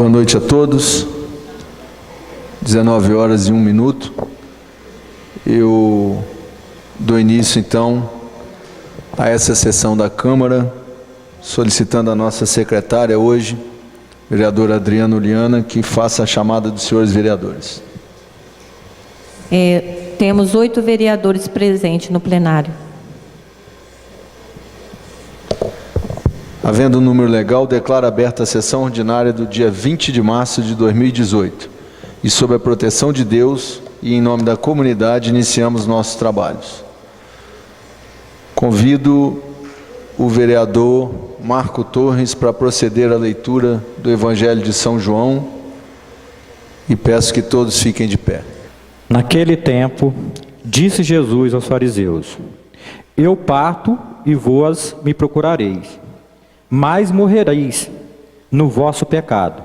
Boa noite a todos. 19 horas e 1 minuto. Eu dou início, então, a essa sessão da Câmara, solicitando a nossa secretária hoje, vereadora Adriana Uliana, que faça a chamada dos senhores vereadores. Temos 8 vereadores presentes no plenário. Havendo um número legal, declaro aberta a sessão ordinária do dia 20 de março de 2018. E sob a proteção de Deus e em nome da comunidade, iniciamos nossos trabalhos. Convido o vereador Marco Torres para proceder à leitura do Evangelho de São João e peço que todos fiquem de pé. Naquele tempo, disse Jesus aos fariseus: Eu parto e vós me procurareis, mas morrereis no vosso pecado.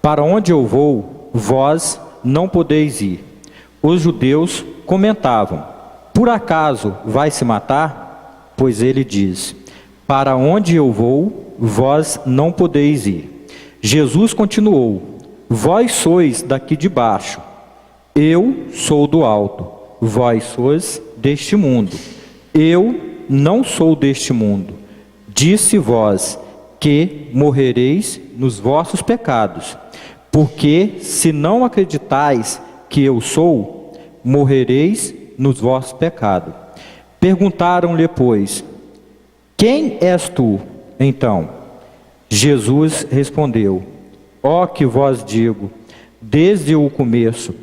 Para onde eu vou, vós não podeis ir. Os judeus comentavam: Por acaso vai se matar? Pois ele diz: Para onde eu vou, vós não podeis ir. Jesus continuou: Vós sois daqui de baixo, eu sou do alto. Vós sois deste mundo, eu não sou deste mundo. Disse vós que morrereis nos vossos pecados, porque se não acreditais que eu sou, morrereis nos vossos pecados. Perguntaram-lhe, pois: Quem és tu, então? Jesus respondeu: Ó que vos digo, desde o começo,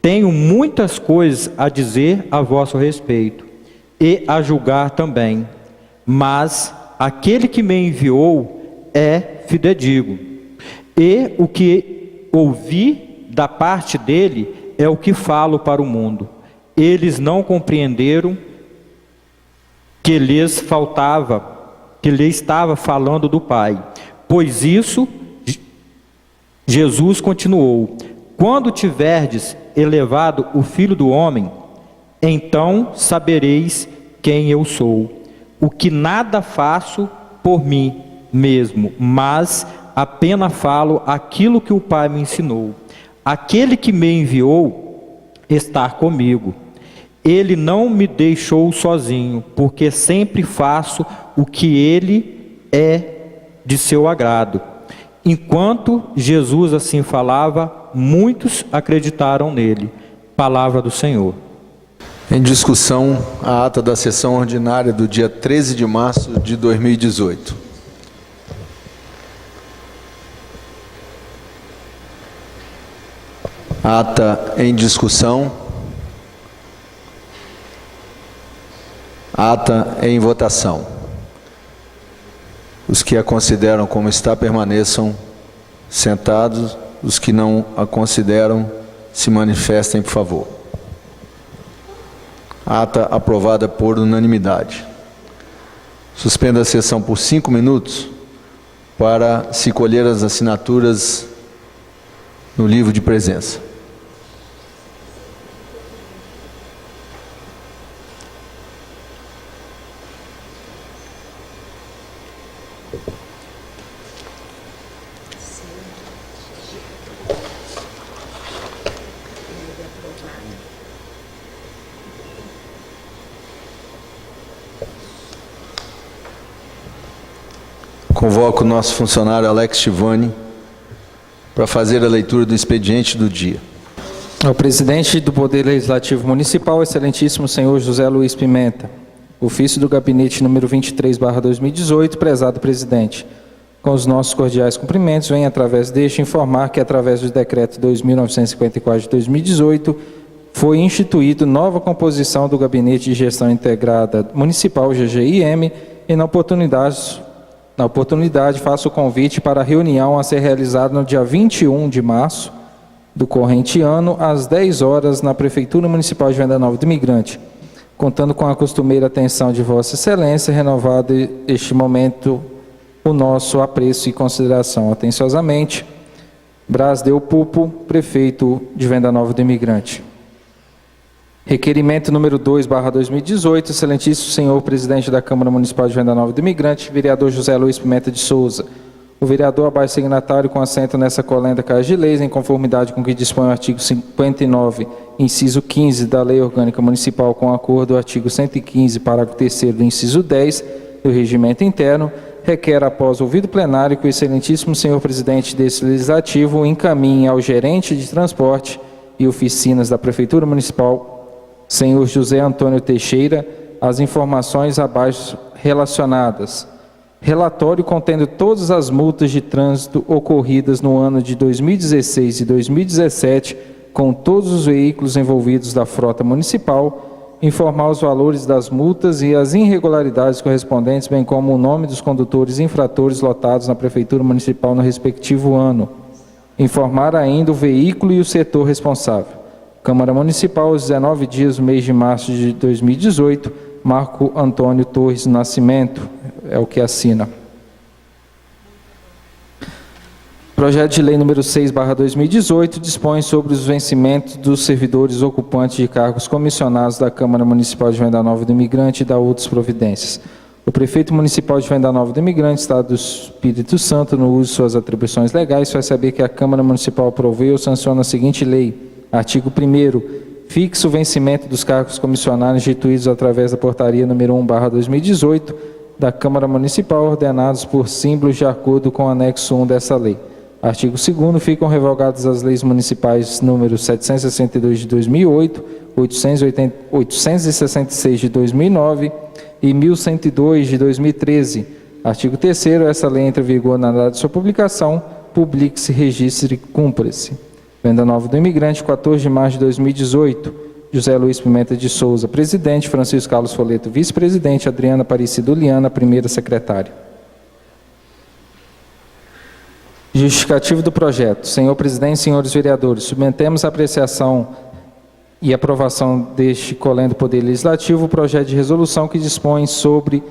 tenho muitas coisas a dizer a vosso respeito, e a julgar também, mas aquele que me enviou é fidedigno, e o que ouvi da parte dele é o que falo para o mundo. Eles não compreenderam que lhes faltava, que lhe estava falando do Pai. Pois isso, Jesus continuou: Quando tiverdes elevado o Filho do Homem, então sabereis quem eu sou. O que nada faço por mim mesmo, mas apenas falo aquilo que o Pai me ensinou. Aquele que me enviou está comigo. Ele não me deixou sozinho, porque sempre faço o que ele é de seu agrado. Enquanto Jesus assim falava, muitos acreditaram nele. Palavra do Senhor. Em discussão, a ata da sessão ordinária do dia 13 de março de 2018. Ata em discussão. Ata em votação. Os que a consideram como está, permaneçam sentados. Os que não a consideram, se manifestem, por favor. Ata aprovada por unanimidade. Suspenda a sessão por 5 minutos para se colher as assinaturas no livro de presença. Convoco o nosso funcionário Alex Tivani para fazer a leitura do expediente do dia. Ao presidente do Poder Legislativo Municipal, excelentíssimo senhor José Luiz Pimenta. Ofício do gabinete número 23/2018, prezado presidente. Com os nossos cordiais cumprimentos, venho através deste informar que, através do decreto 2.954 de 2018, foi instituído nova composição do Gabinete de Gestão Integrada Municipal, GGIM, e na oportunidade, faço o convite para a reunião a ser realizada no dia 21 de março do corrente ano, às 10 horas, na Prefeitura Municipal de Venda Nova do Imigrante, contando com a costumeira atenção de Vossa Excelência, renovado este momento o nosso apreço e consideração. Atenciosamente, Brasdeu Pupo, Prefeito de Venda Nova do Imigrante. Requerimento número 2/2018, excelentíssimo senhor presidente da Câmara Municipal de Venda Nova do Imigrante, vereador José Luiz Pimenta de Souza. O vereador abaixo signatário, com assento nessa colenda Casa de Leis, em conformidade com o que dispõe o artigo 59, inciso 15 da Lei Orgânica Municipal, com acordo do artigo 115, parágrafo 3º do inciso 10 do Regimento Interno, requer, após ouvido plenário, que o excelentíssimo senhor presidente desse legislativo encaminhe ao gerente de transporte e oficinas da Prefeitura Municipal, senhor José Antônio Teixeira, as informações abaixo relacionadas. Relatório contendo todas as multas de trânsito ocorridas no ano de 2016 e 2017, com todos os veículos envolvidos da frota municipal, informar os valores das multas e as irregularidades correspondentes, bem como o nome dos condutores infratores lotados na Prefeitura Municipal no respectivo ano. Informar ainda o veículo e o setor responsável. Câmara Municipal, aos 19 dias do mês de março de 2018, Marco Antônio Torres Nascimento, é o que assina. Projeto de Lei número 6/2018 dispõe sobre os vencimentos dos servidores ocupantes de cargos comissionados da Câmara Municipal de Venda Nova do Imigrante e da outras providências. O prefeito municipal de Venda Nova do Imigrante, Estado do Espírito Santo, no uso de suas atribuições legais, faz saber que a Câmara Municipal aprovou ou sanciona a seguinte lei. Artigo 1º. Fixa o vencimento dos cargos comissionados instituídos através da portaria número 1/2018 da Câmara Municipal, ordenados por símbolos de acordo com o anexo 1 dessa lei. Artigo 2º. Ficam revogadas as leis municipais número 762 de 2008, 866 de 2009 e 1102 de 2013. Artigo 3º. Essa lei entra em vigor na data de sua publicação, publique-se, registre e cumpra-se. Venda Nova do Imigrante, 14 de março de 2018. José Luiz Pimenta de Souza, presidente. Francisco Carlos Foleto, vice-presidente. Adriana Aparecida Uliana, primeira secretária. Justificativo do projeto. Senhor presidente, senhores vereadores, submetemos à apreciação e aprovação deste colendo Poder Legislativo o projeto de resolução que dispõe sobre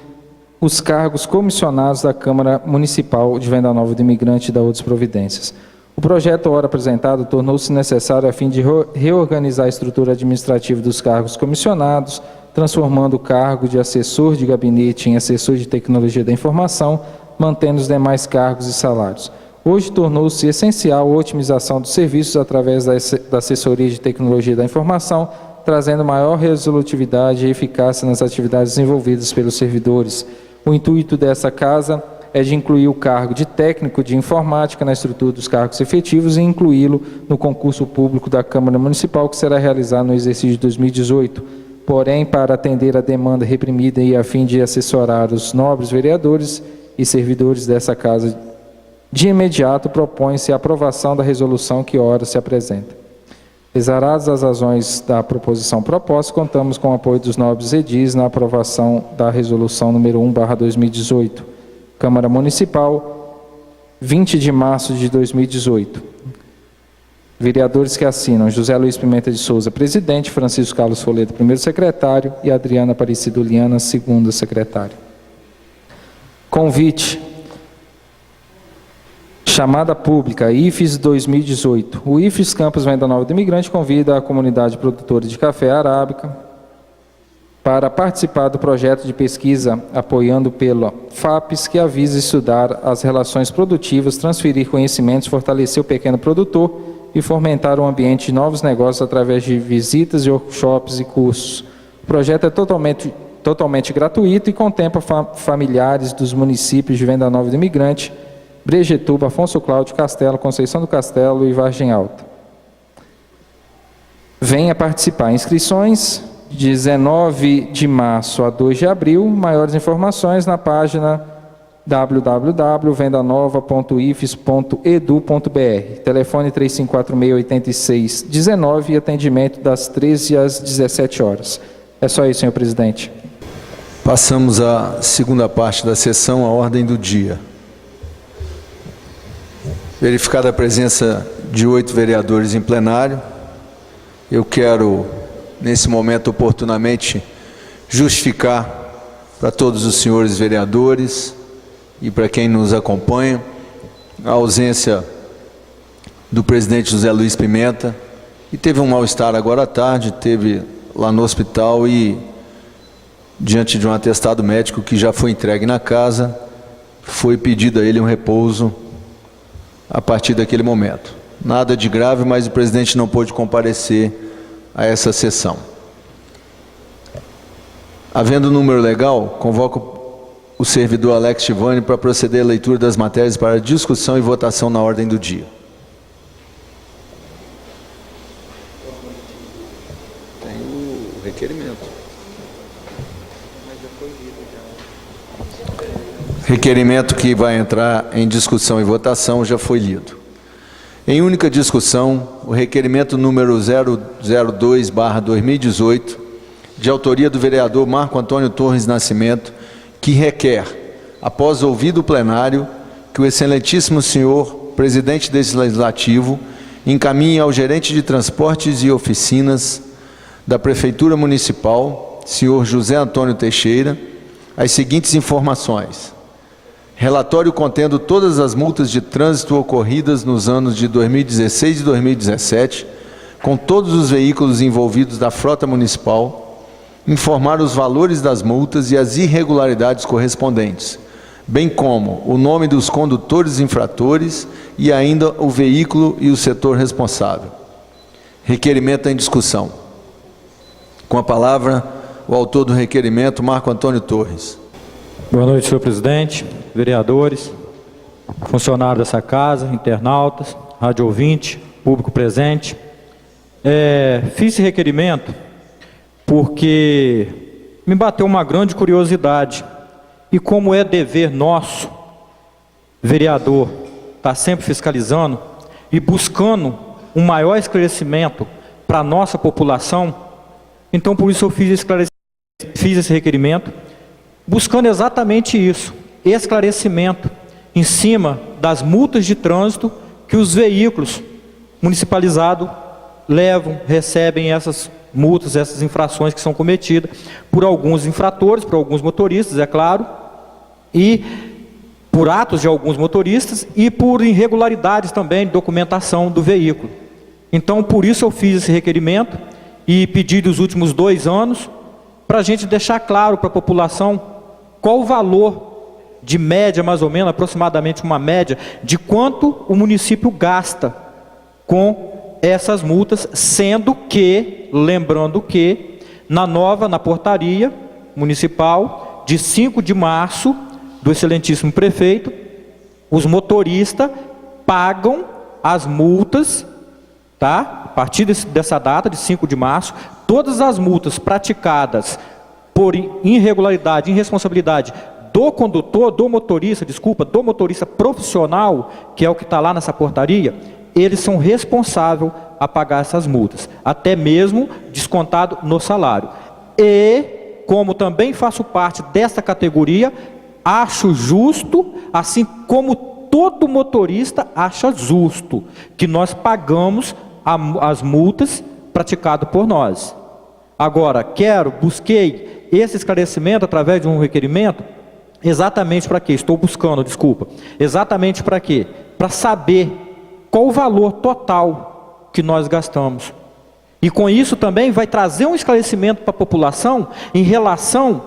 os cargos comissionados da Câmara Municipal de Venda Nova do Imigrante e da outras providências. O projeto, ora apresentado, tornou-se necessário a fim de reorganizar a estrutura administrativa dos cargos comissionados, transformando o cargo de assessor de gabinete em assessor de tecnologia da informação, mantendo os demais cargos e salários. Hoje tornou-se essencial a otimização dos serviços através da assessoria de tecnologia da informação, trazendo maior resolutividade e eficácia nas atividades desenvolvidas pelos servidores. O intuito dessa casa é de incluir o cargo de técnico de informática na estrutura dos cargos efetivos e incluí-lo no concurso público da Câmara Municipal, que será realizado no exercício de 2018. Porém, para atender a demanda reprimida e a fim de assessorar os nobres vereadores e servidores dessa casa, de imediato propõe-se a aprovação da resolução que ora se apresenta. Exaradas as razões da proposição proposta, contamos com o apoio dos nobres edis na aprovação da resolução número 1/2018. Câmara Municipal, 20 de março de 2018. Vereadores que assinam: José Luiz Pimenta de Souza, presidente. Francisco Carlos Foleto, primeiro secretário. E Adriana Aparecida Uliana, segunda secretária. Convite. Chamada pública, IFES 2018. O IFES Campus Venda Nova do Imigrante convida a comunidade produtora de café arábica para participar do projeto de pesquisa apoiando pela FAPES, que avisa estudar as relações produtivas, transferir conhecimentos, fortalecer o pequeno produtor e fomentar um ambiente de novos negócios através de visitas, workshops e cursos. O projeto é totalmente gratuito e contempla familiares dos municípios de Venda Nova do Imigrante, Brejetuba, Afonso Cláudio, Castelo, Conceição do Castelo e Vargem Alta. Venha participar. Inscrições 19 de março a 2 de abril. Maiores informações na página www.vendanova.ifes.edu.br. Telefone 3546-8619 e atendimento das 13 às 17 horas. É só isso, senhor presidente. Passamos à segunda parte da sessão, a ordem do dia. Verificada a presença de 8 vereadores em plenário, eu quero, nesse momento, oportunamente, justificar para todos os senhores vereadores e para quem nos acompanha a ausência do presidente José Luiz Pimenta, que teve um mal-estar agora à tarde, teve lá no hospital e, diante de um atestado médico que já foi entregue na casa, foi pedido a ele um repouso a partir daquele momento. Nada de grave, mas o presidente não pôde comparecer a essa sessão. Havendo número legal, convoco o servidor Alex Tivani para proceder à leitura das matérias para discussão e votação na ordem do dia. Tem o requerimento. Requerimento que vai entrar em discussão e votação já foi lido. Em única discussão, o requerimento número 002/2018, de autoria do vereador Marco Antônio Torres Nascimento, que requer, após ouvido o plenário, que o excelentíssimo senhor presidente desse legislativo encaminhe ao gerente de transportes e oficinas da Prefeitura Municipal, senhor José Antônio Teixeira, as seguintes informações: relatório contendo todas as multas de trânsito ocorridas nos anos de 2016 e 2017, com todos os veículos envolvidos da frota municipal, informar os valores das multas e as irregularidades correspondentes, bem como o nome dos condutores infratores e ainda o veículo e o setor responsável. Requerimento em discussão. Com a palavra, o autor do requerimento, Marco Antônio Torres. Boa noite, senhor presidente, vereadores, funcionários dessa casa, internautas, rádio ouvinte, público presente. Fiz esse requerimento porque me bateu uma grande curiosidade, e como é dever nosso, vereador, estar sempre fiscalizando e buscando um maior esclarecimento para a nossa população, então por isso eu fiz esse requerimento, buscando exatamente isso, esclarecimento em cima das multas de trânsito que os veículos municipalizados levam, recebem essas multas, essas infrações que são cometidas por alguns infratores, por alguns motoristas, é claro, e por atos de alguns motoristas e por irregularidades também de documentação do veículo. Então, por isso eu fiz esse requerimento e pedi dos últimos 2 anos para a gente deixar claro para a população qual o valor de média, mais ou menos, aproximadamente uma média, de quanto o município gasta com essas multas, sendo que, lembrando que, na portaria municipal de 5 de março, do excelentíssimo prefeito, os motoristas pagam as multas, tá? A partir dessa data, de 5 de março, todas as multas praticadas por irregularidade, irresponsabilidade do condutor, do motorista profissional, que é o que está lá nessa portaria, eles são responsáveis a pagar essas multas, até mesmo descontado no salário. E, como também faço parte dessa categoria, acho justo, assim como todo motorista acha justo, que nós pagamos as multas praticadas por nós. Agora, busquei esse esclarecimento através de um requerimento, exatamente para quê? Exatamente para quê? Para saber qual o valor total que nós gastamos. E com isso também vai trazer um esclarecimento para a população em relação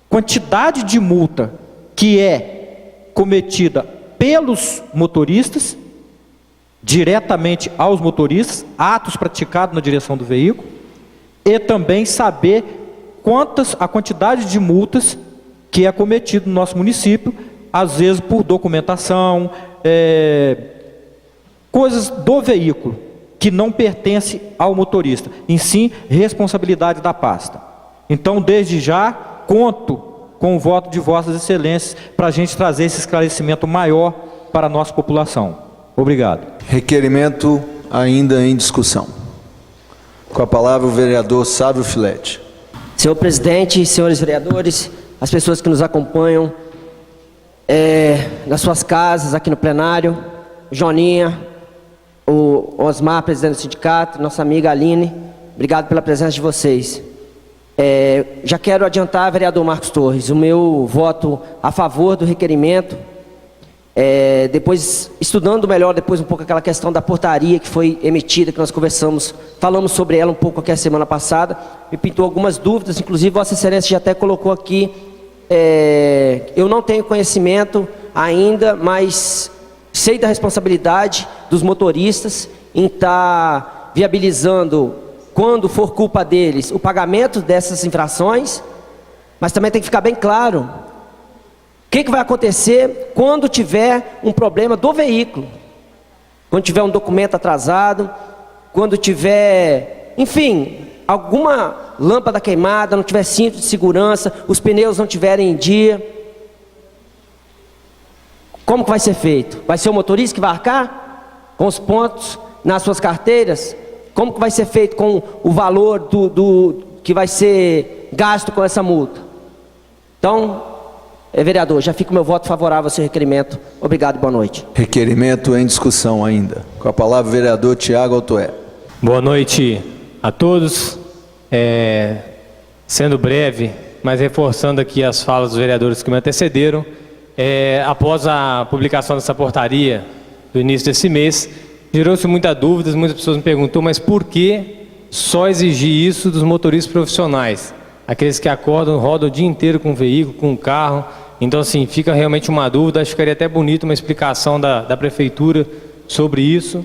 à quantidade de multa que é cometida pelos motoristas, diretamente aos motoristas, atos praticados na direção do veículo, e também saber a quantidade de multas que é cometido no nosso município, às vezes por documentação, coisas do veículo, que não pertence ao motorista, em sim, responsabilidade da pasta. Então, desde já, conto com o voto de vossas excelências para a gente trazer esse esclarecimento maior para a nossa população. Obrigado. Requerimento ainda em discussão. Com a palavra o vereador Sávio Filete. Senhor presidente, senhores vereadores, as pessoas que nos acompanham nas suas casas, aqui no plenário, Joninha, o Osmar, presidente do sindicato, nossa amiga Aline, obrigado pela presença de vocês. Já quero adiantar, vereador Marcos Torres, o meu voto a favor do requerimento. Depois, estudando melhor depois um pouco aquela questão da portaria que foi emitida, que nós falamos sobre ela um pouco aqui a semana passada, me pintou algumas dúvidas, inclusive Vossa Excelência já até colocou aqui eu não tenho conhecimento ainda, mas sei da responsabilidade dos motoristas em estar viabilizando, quando for culpa deles, o pagamento dessas infrações, mas também tem que ficar bem claro o que vai acontecer quando tiver um problema do veículo, quando tiver um documento atrasado, quando tiver, enfim, alguma lâmpada queimada, não tiver cinto de segurança, os pneus não tiverem em dia. Como que vai ser feito? Vai ser o motorista que vai arcar com os pontos nas suas carteiras? Como que vai ser feito com o valor do que vai ser gasto com essa multa? Então, vereador, já fica o meu voto favorável ao seu requerimento. Obrigado e boa noite. Requerimento em discussão ainda. Com a palavra o vereador Tiago Altoé. Boa noite a todos. Sendo breve, mas reforçando aqui as falas dos vereadores que me antecederam, após a publicação dessa portaria do início desse mês, gerou-se muitas dúvidas, muitas pessoas me perguntam, mas por que só exigir isso dos motoristas profissionais? Aqueles que acordam, rodam o dia inteiro com o veículo, com o carro. Então, assim, fica realmente uma dúvida. Acho que ficaria até bonito uma explicação da prefeitura sobre isso,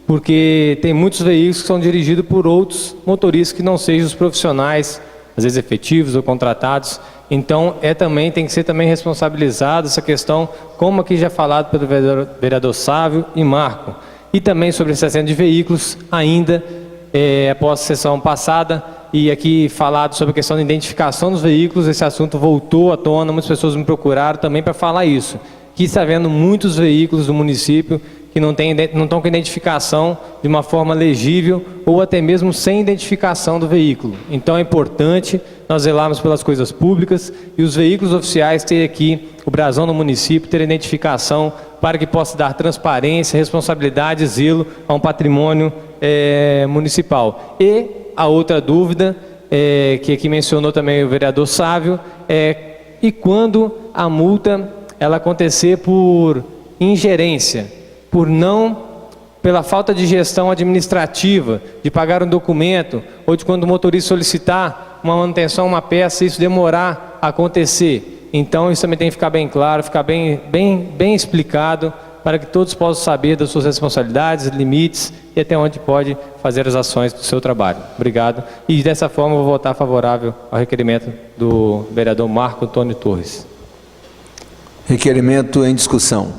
porque tem muitos veículos que são dirigidos por outros motoristas que não sejam os profissionais, às vezes efetivos ou contratados. Então, tem que ser também responsabilizado essa questão, como aqui já falado pelo vereador Sávio e Marco. E também sobre esse assento de veículos, ainda após a sessão passada, e aqui falado sobre a questão da identificação dos veículos, esse assunto voltou à tona, muitas pessoas me procuraram também para falar isso, que está havendo muitos veículos do município que não estão com identificação de uma forma legível ou até mesmo sem identificação do veículo. Então é importante nós zelarmos pelas coisas públicas e os veículos oficiais terem aqui o brasão do município, ter identificação para que possa dar transparência, responsabilidade e zelo a um patrimônio municipal. E a outra dúvida, que aqui mencionou também o vereador Sávio, e quando a multa ela acontecer por ingerência, pela falta de gestão administrativa, de pagar um documento, ou de quando o motorista solicitar uma manutenção, uma peça, isso demorar a acontecer. Então isso também tem que ficar bem claro, ficar bem explicado, para que todos possam saber das suas responsabilidades, limites e até onde pode fazer as ações do seu trabalho. Obrigado. E dessa forma eu vou votar favorável ao requerimento do vereador Marco Antônio Torres. Requerimento em discussão.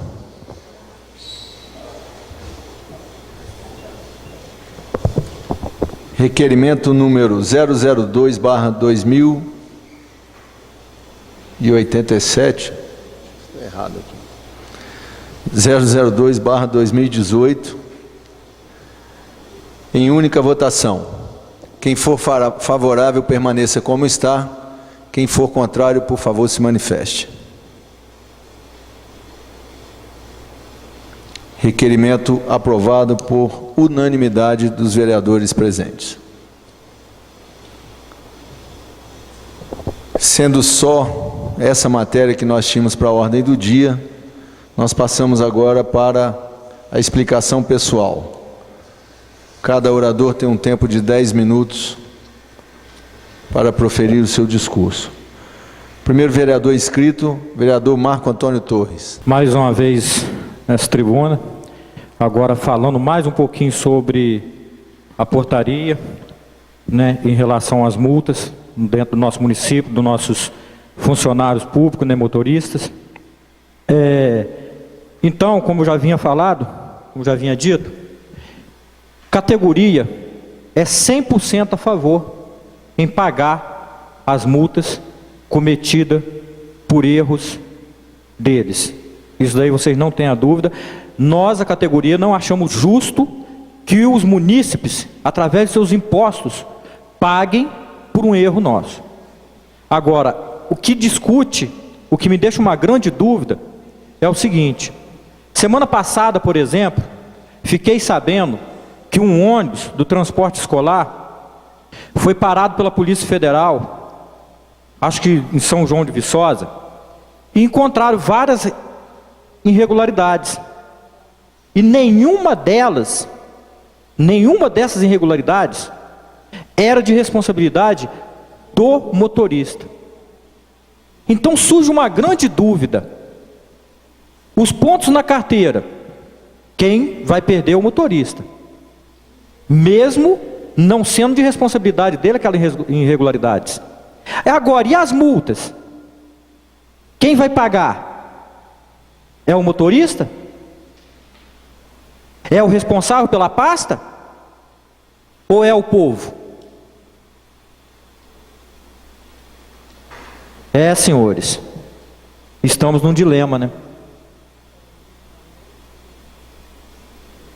Requerimento número 002/2087. Estou errado aqui. 002/2018. Em única votação. Quem for favorável, permaneça como está. Quem for contrário, por favor, se manifeste. Requerimento aprovado por unanimidade dos vereadores presentes. Sendo só essa matéria que nós tínhamos para a ordem do dia, nós passamos agora para a explicação pessoal. Cada orador tem um tempo de 10 minutos para proferir o seu discurso. Primeiro vereador inscrito, vereador Marco Antônio Torres. Mais uma vez nessa tribuna, agora falando mais um pouquinho sobre a portaria, em relação às multas dentro do nosso município, dos nossos funcionários públicos, motoristas. Então, como já vinha falado, como já vinha dito, categoria é 100% a favor em pagar as multas cometidas por erros deles. Isso daí vocês não tenham dúvida. Nós, a categoria, não achamos justo que os munícipes, através de seus impostos, paguem por um erro nosso. Agora, o que discute, o que me deixa uma grande dúvida, é o seguinte: semana passada, por exemplo, fiquei sabendo que um ônibus do transporte escolar foi parado pela Polícia Federal, acho que em São João de Viçosa, e encontraram várias irregularidades. E nenhuma dessas irregularidades era de responsabilidade do motorista. Então surge uma grande dúvida. Os pontos na carteira, quem vai perder é o motorista, mesmo não sendo de responsabilidade dele aquelas irregularidades. Agora, e as multas? Quem vai pagar? É o motorista? É o responsável pela pasta? Ou é o povo? Senhores, estamos num dilema, né?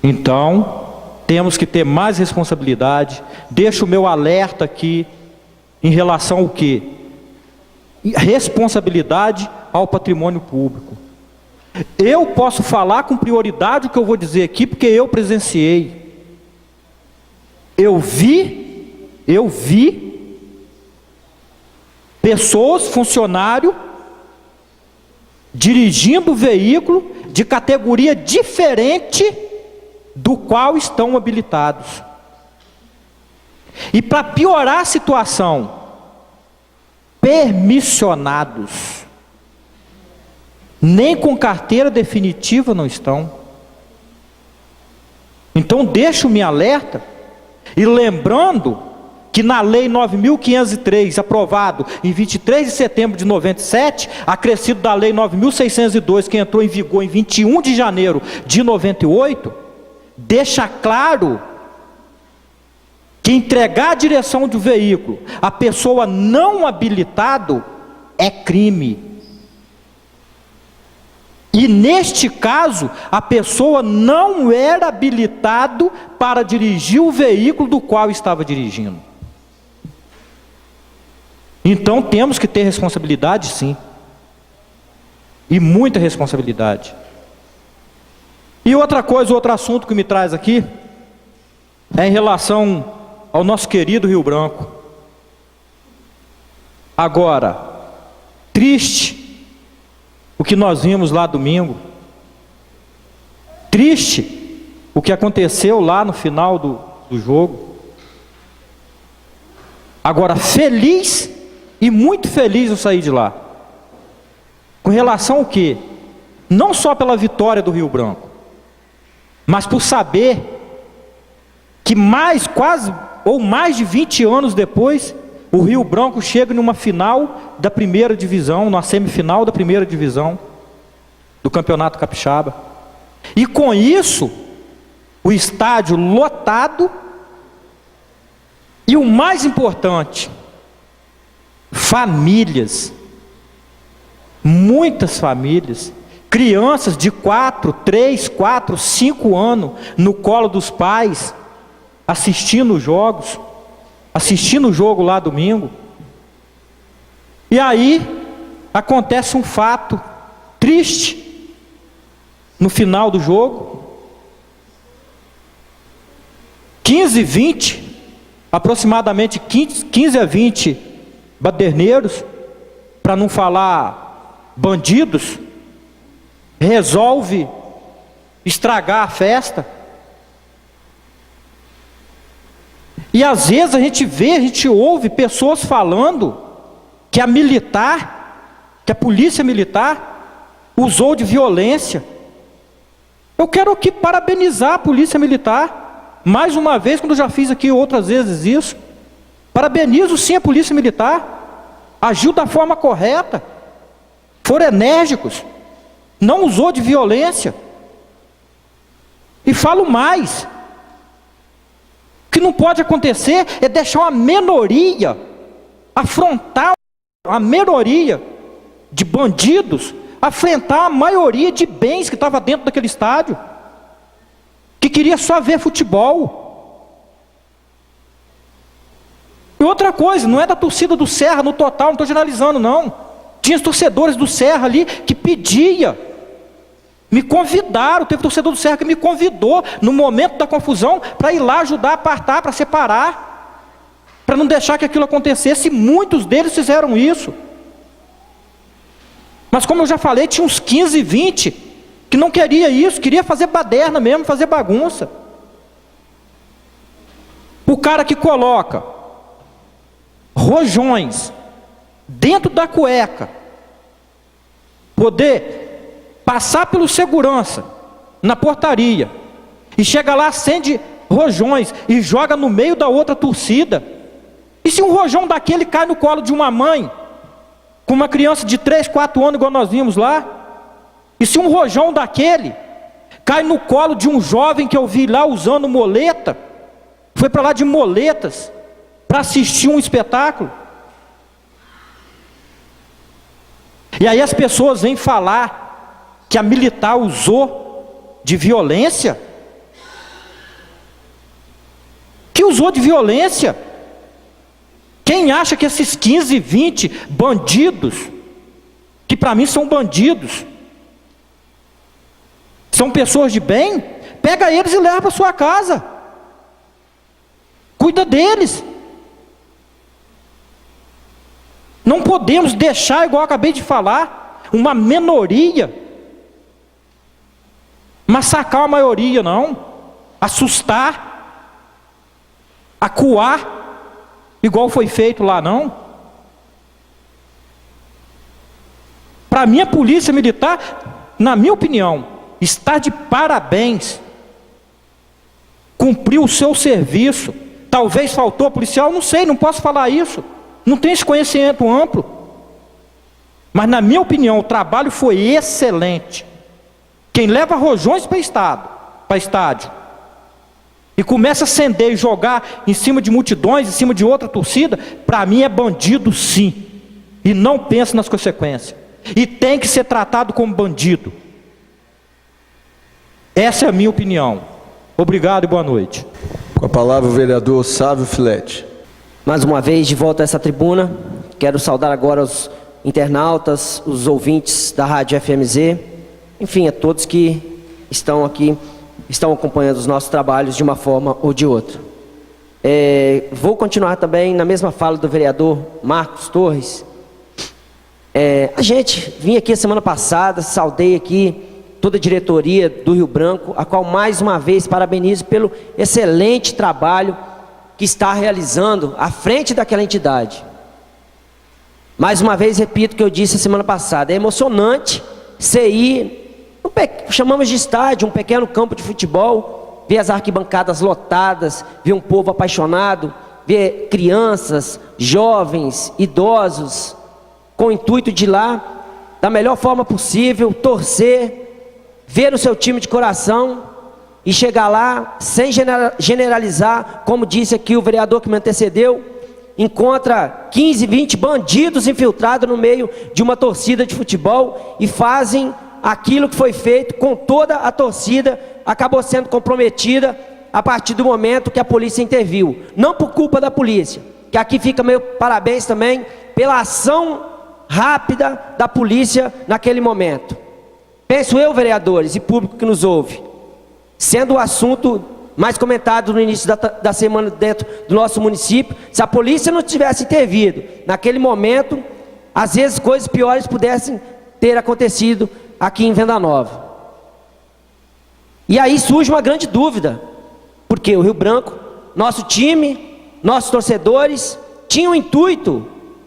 Então, temos que ter mais responsabilidade. Deixo o meu alerta aqui em relação ao quê? Responsabilidade ao patrimônio público. Eu posso falar com prioridade o que eu vou dizer aqui, porque eu presenciei. Eu vi pessoas, funcionário, dirigindo veículo de categoria diferente do qual estão habilitados. E para piorar a situação, permissionados, nem com carteira definitiva não estão. Então deixo o meu alerta, e lembrando que na Lei 9.503, aprovado em 23 de setembro de 97, acrescido da Lei 9.602, que entrou em vigor em 21 de janeiro de 98, deixa claro que entregar a direção do veículo a pessoa não habilitado é crime. E neste caso, a pessoa não era habilitado para dirigir o veículo do qual estava dirigindo. Então temos que ter responsabilidade, sim. E muita responsabilidade. E outra coisa, outro assunto que me traz aqui, é em relação ao nosso querido Rio Branco. Agora, triste o que nós vimos lá domingo. Triste o que aconteceu lá no final do jogo. Agora, feliz e muito feliz eu saí de lá. Com relação ao quê? Não só pela vitória do Rio Branco, mas por saber que mais de 20 anos depois, o Rio Branco chega numa final da primeira divisão, numa semifinal da primeira divisão do Campeonato Capixaba. E com isso, o estádio lotado, e o mais importante, famílias, muitas famílias, crianças de 4, 3, 4, 5 anos no colo dos pais, assistindo os jogos, assistindo o jogo lá domingo. E aí acontece um fato triste no final do jogo. aproximadamente 15 a 20 baderneiros, para não falar bandidos, resolve estragar a festa. E às vezes a gente ouve pessoas falando que que a polícia militar usou de violência. Eu quero aqui parabenizar a polícia militar, mais uma vez, quando eu já fiz aqui outras vezes isso. Parabenizo sim a polícia militar, agiu da forma correta, foram enérgicos, não usou de violência. E falo mais, o que não pode acontecer é deixar uma minoria afrontar a maioria de bandidos, afrontar a maioria de bens que estava dentro daquele estádio, que queria só ver futebol. E outra coisa, não é da torcida do Serra no total, não estou generalizando não. Tinha torcedores do Serra ali que pedia, me convidaram, teve torcedor do Serra que me convidou no momento da confusão para ir lá ajudar a apartar, para separar, para não deixar que aquilo acontecesse. Muitos deles fizeram isso. Mas como eu já falei, tinha uns 15, 20 que não queria isso, queria fazer baderna mesmo, fazer bagunça. O cara que coloca rojões dentro da cueca poder passar pelo segurança na portaria e chega lá, acende rojões e joga no meio da outra torcida. E se um rojão daquele cai no colo de uma mãe com uma criança de 3, 4 anos, igual nós vimos lá? E se um rojão daquele cai no colo de um jovem que eu vi lá usando moleta, foi para lá de moletas para assistir um espetáculo? E aí as pessoas vêm falar que a militar usou de violência? Que usou de violência? Quem acha que esses 15, 20 bandidos, que para mim são bandidos, são pessoas de bem, pega eles e leva para sua casa. Cuida deles. Não podemos deixar, igual eu acabei de falar, uma minoria massacrar a maioria, não. Assustar, acuar, igual foi feito lá, não. Para mim a polícia militar, na minha opinião, está de parabéns. Cumpriu o seu serviço. Talvez faltou policial, não sei, não posso falar isso. Não tenho esse conhecimento amplo. Mas na minha opinião, o trabalho foi excelente. Quem leva rojões para estádio, e começa a acender e jogar em cima de multidões, em cima de outra torcida, para mim é bandido sim. E não pensa nas consequências. E tem que ser tratado como bandido. Essa é a minha opinião. Obrigado e boa noite. Com a palavra o vereador Sávio Filete. Mais uma vez, de volta a essa tribuna, quero saudar agora os internautas, os ouvintes da Rádio FMZ, enfim, a todos que estão aqui, estão acompanhando os nossos trabalhos de uma forma ou de outra. Vou continuar também na mesma fala do vereador Marcos Torres. A gente vinha aqui a semana passada, saudei aqui toda a diretoria do Rio Branco, a qual mais uma vez parabenizo pelo excelente trabalho que está realizando à frente daquela entidade. Mais uma vez repito o que eu disse a semana passada, é emocionante você ir, chamamos de estádio, um pequeno campo de futebol, ver as arquibancadas lotadas, ver um povo apaixonado, ver crianças, jovens, idosos, com o intuito de ir lá, da melhor forma possível, torcer, ver o seu time de coração, e chegar lá, sem generalizar, como disse aqui o vereador que me antecedeu, encontra 15, 20 bandidos infiltrados no meio de uma torcida de futebol e fazem aquilo que foi feito com toda a torcida, acabou sendo comprometida a partir do momento que a polícia interviu. Não por culpa da polícia, que aqui fica meu parabéns também pela ação rápida da polícia naquele momento. Penso eu, vereadores e público que nos ouve, sendo o assunto mais comentado no início da semana dentro do nosso município, se a polícia não tivesse intervido naquele momento, às vezes coisas piores pudessem ter acontecido aqui em Venda Nova. E aí surge uma grande dúvida, porque o Rio Branco, nosso time, nossos torcedores, tinham o intuito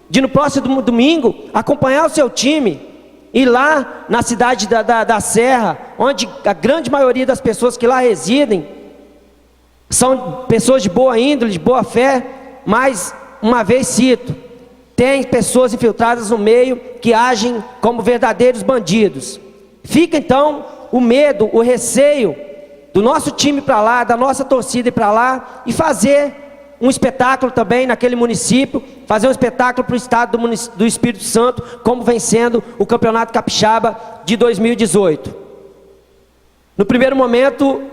de no próximo domingo acompanhar o seu time, ir lá na cidade da Serra, onde a grande maioria das pessoas que lá residem são pessoas de boa índole, de boa fé, mas, uma vez cito, tem pessoas infiltradas no meio que agem como verdadeiros bandidos. Fica então o medo, o receio do nosso time para lá, da nossa torcida ir para lá e fazer um espetáculo também naquele município, fazer um espetáculo para o estado do Espírito Santo, como vem sendo o Campeonato Capixaba de 2018. No primeiro momento,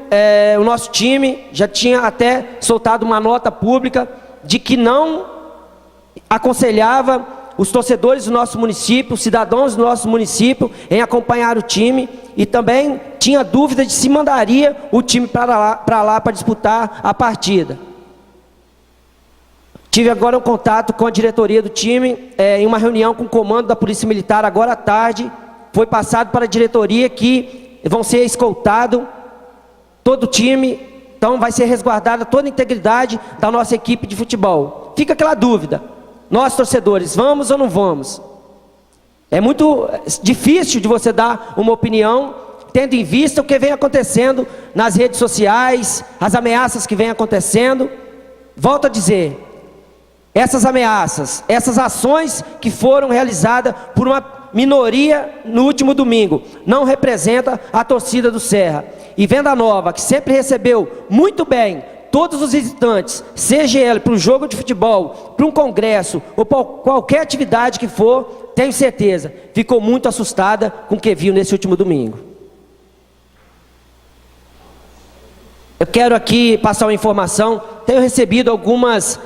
o nosso time já tinha até soltado uma nota pública de que não aconselhava os torcedores do nosso município, os cidadãos do nosso município, em acompanhar o time, e também tinha dúvida de se mandaria o time para lá para disputar a partida. Tive agora um contato com a diretoria do time, em uma reunião com o comando da Polícia Militar agora à tarde, foi passado para a diretoria que vão ser escoltados todo o time, então vai ser resguardada toda a integridade da nossa equipe de futebol. Fica aquela dúvida, nós torcedores, vamos ou não vamos? É muito difícil de você dar uma opinião, tendo em vista o que vem acontecendo nas redes sociais, as ameaças que vem acontecendo. Volto a dizer, essas ameaças, essas ações que foram realizadas por uma minoria no último domingo, não representa a torcida do Serra. E Venda Nova, que sempre recebeu muito bem todos os visitantes, seja ele para um jogo de futebol, para um congresso ou para qualquer atividade que for, tenho certeza, ficou muito assustada com o que viu nesse último domingo. Eu quero aqui passar uma informação. Tenho recebido alguns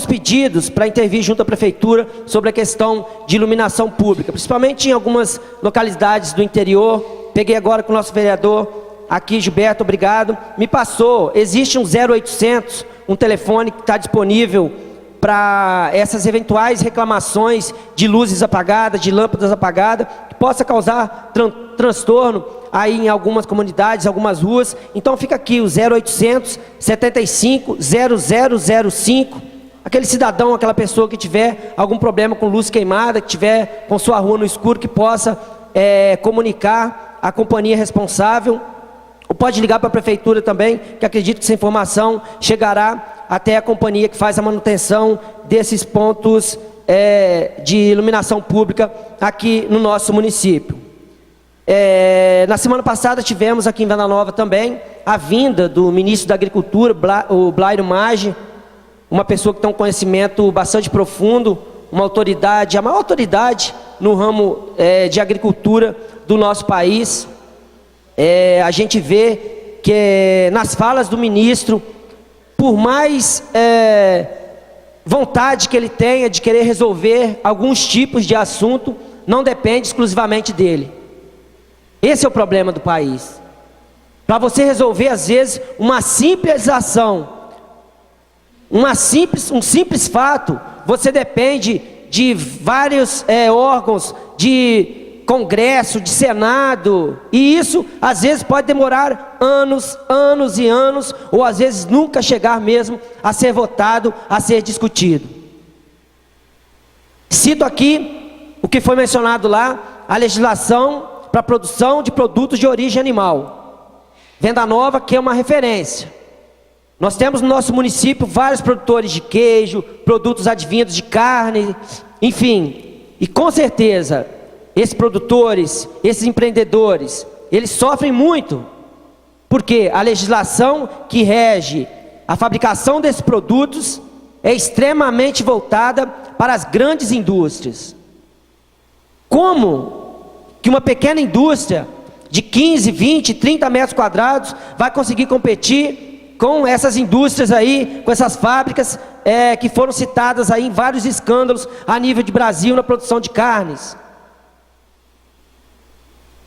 pedidos para intervir junto à prefeitura sobre a questão de iluminação pública, principalmente em algumas localidades do interior. Peguei agora com o nosso vereador aqui, Gilberto, obrigado. Me passou, existe um 0800, um telefone que está disponível para essas eventuais reclamações de luzes apagadas, de lâmpadas apagadas, que possa causar transtorno aí em algumas comunidades, algumas ruas. Então fica aqui o 0800 75 0005. Aquele cidadão, aquela pessoa que tiver algum problema com luz queimada, que tiver com sua rua no escuro, que possa comunicar a companhia responsável. Ou pode ligar para a prefeitura também, que acredito que essa informação chegará até a companhia que faz a manutenção desses pontos de iluminação pública aqui no nosso município. Na semana passada tivemos aqui em Venda Nova também a vinda do ministro da Agricultura, o Blairo Maggi, uma pessoa que tem um conhecimento bastante profundo, uma autoridade, a maior autoridade no ramo de agricultura do nosso país. A gente vê que nas falas do ministro, por mais vontade que ele tenha de querer resolver alguns tipos de assunto, não depende exclusivamente dele. Esse é o problema do país. Para você resolver, às vezes, uma simples ação, um simples fato, você depende de vários órgãos, de Congresso, de Senado, e isso às vezes pode demorar anos e anos, ou às vezes nunca chegar mesmo a ser votado, a ser discutido. Cito aqui o que foi mencionado lá, a legislação para a produção de produtos de origem animal. Venda Nova, que é uma referência. Nós temos no nosso município vários produtores de queijo, produtos advindos de carne, enfim, e com certeza esses produtores, esses empreendedores, eles sofrem muito, porque a legislação que rege a fabricação desses produtos é extremamente voltada para as grandes indústrias. Como que uma pequena indústria de 15, 20, 30 metros quadrados vai conseguir competir com essas indústrias aí, com essas fábricas que foram citadas aí em vários escândalos a nível de Brasil na produção de carnes?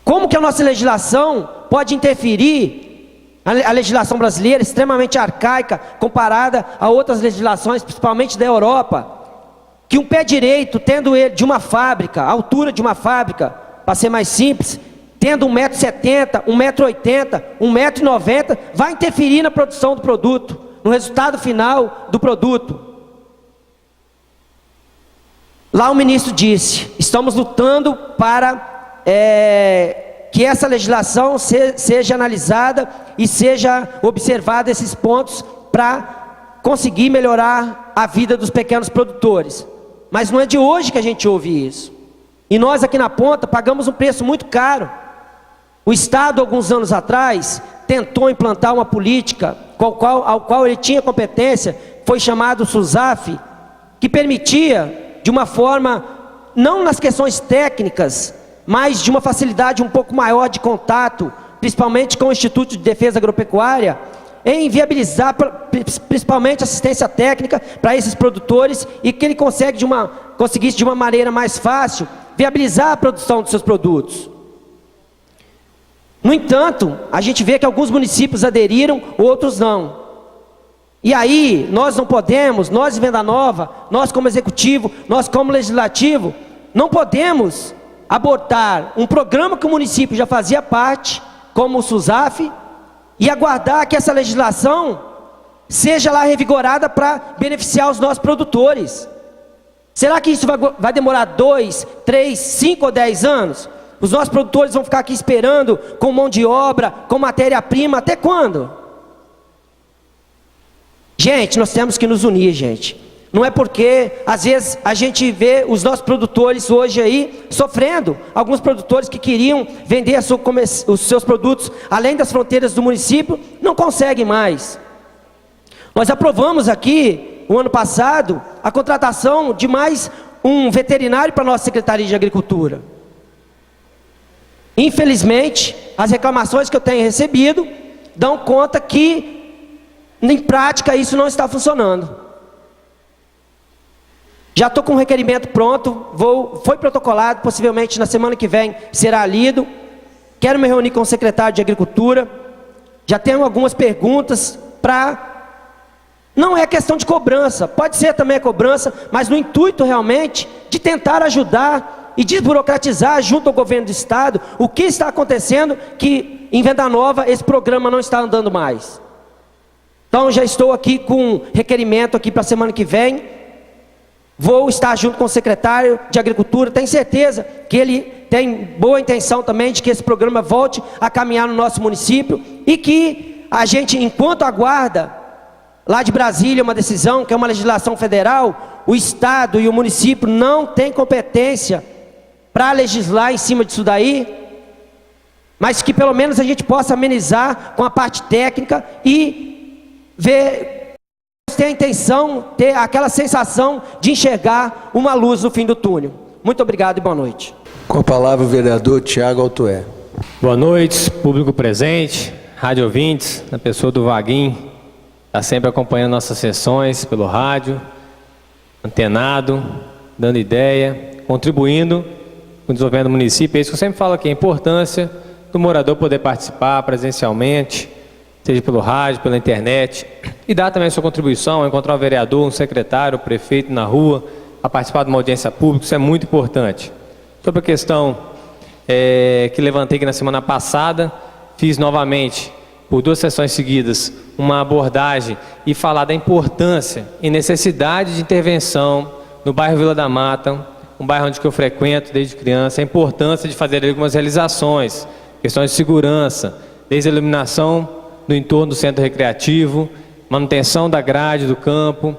Como que a nossa legislação pode interferir, a legislação brasileira extremamente arcaica, comparada a outras legislações, principalmente da Europa, que um pé direito, tendo ele de uma fábrica, a altura de uma fábrica, para ser mais simples, tendo 1,70 m, 1,80 m, 1,90 m, vai interferir na produção do produto, no resultado final do produto. Lá o ministro disse, estamos lutando para que essa legislação seja analisada e seja observada esses pontos para conseguir melhorar a vida dos pequenos produtores. Mas não é de hoje que a gente ouve isso. E nós aqui na ponta pagamos um preço muito caro. O Estado, alguns anos atrás, tentou implantar uma política ao qual ele tinha competência, foi chamado SUSAF, que permitia, de uma forma, não nas questões técnicas, mas de uma facilidade um pouco maior de contato, principalmente com o Instituto de Defesa Agropecuária, em viabilizar principalmente assistência técnica para esses produtores, e que ele conseguisse de uma maneira mais fácil viabilizar a produção dos seus produtos. No entanto, a gente vê que alguns municípios aderiram, outros não. E aí, nós não podemos, nós de Venda Nova, nós como executivo, nós como legislativo, não podemos abortar um programa que o município já fazia parte, como o SUSAF, e aguardar que essa legislação seja lá revigorada para beneficiar os nossos produtores. Será que isso vai demorar 2, 3, 5 ou 10 anos? Os nossos produtores vão ficar aqui esperando com mão de obra, com matéria-prima, até quando? Gente, nós temos que nos unir, gente. Não é porque, às vezes, a gente vê os nossos produtores hoje aí sofrendo. Alguns produtores que queriam vender os seus produtos além das fronteiras do município, não conseguem mais. Nós aprovamos aqui, o ano passado, a contratação de mais um veterinário para a nossa Secretaria de Agricultura. Infelizmente, as reclamações que eu tenho recebido dão conta que, em prática, isso não está funcionando. Já estou com o requerimento pronto, foi protocolado, possivelmente na semana que vem será lido. Quero me reunir com o secretário de Agricultura. Já tenho algumas perguntas para... Não é questão de cobrança, pode ser também a cobrança, mas no intuito realmente de tentar ajudar e desburocratizar junto ao governo do estado o que está acontecendo, que em Venda Nova esse programa não está andando mais. Então já estou aqui com requerimento aqui para a semana que vem. Vou estar junto com o secretário de Agricultura. Tenho certeza que ele tem boa intenção também de que esse programa volte a caminhar no nosso município e que a gente, enquanto aguarda lá de Brasília uma decisão, que é uma legislação federal, o estado e o município não têm competência para legislar em cima disso daí, mas que pelo menos a gente possa amenizar com a parte técnica e ver, ter a intenção, ter aquela sensação de enxergar uma luz no fim do túnel. Muito obrigado e boa noite. Com a palavra o vereador Tiago Altoé. Boa noite, público presente, rádio ouvintes, na pessoa do Vaguinho, está sempre acompanhando nossas sessões pelo rádio, antenado, dando ideia, contribuindo com o desenvolvimento do município. É isso que eu sempre falo aqui, a importância do morador poder participar presencialmente, seja pelo rádio, pela internet, e dar também a sua contribuição, encontrar um vereador, um secretário, um prefeito na rua, a participar de uma audiência pública, isso é muito importante. Sobre a questão que levantei aqui na semana passada, fiz novamente, por 2 sessões seguidas, uma abordagem e falar da importância e necessidade de intervenção no bairro Vila da Mata, um bairro onde eu frequento desde criança, a importância de fazer algumas realizações, questões de segurança, desde a iluminação do entorno do centro recreativo, manutenção da grade do campo,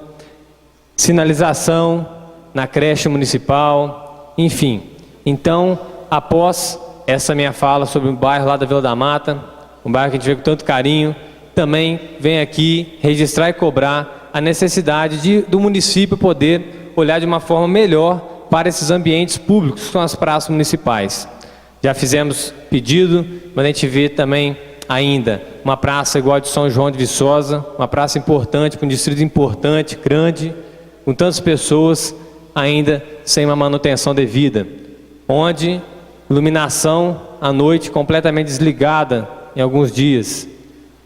sinalização na creche municipal, enfim. Então, após essa minha fala sobre o bairro lá da Vila da Mata, um bairro que a gente vê com tanto carinho, também vem aqui registrar e cobrar a necessidade do município poder olhar de uma forma melhor para esses ambientes públicos, que são as praças municipais. Já fizemos pedido, mas a gente vê também ainda uma praça igual a de São João de Viçosa, uma praça importante, com um distrito importante, grande, com tantas pessoas ainda sem uma manutenção devida, onde iluminação à noite completamente desligada em alguns dias,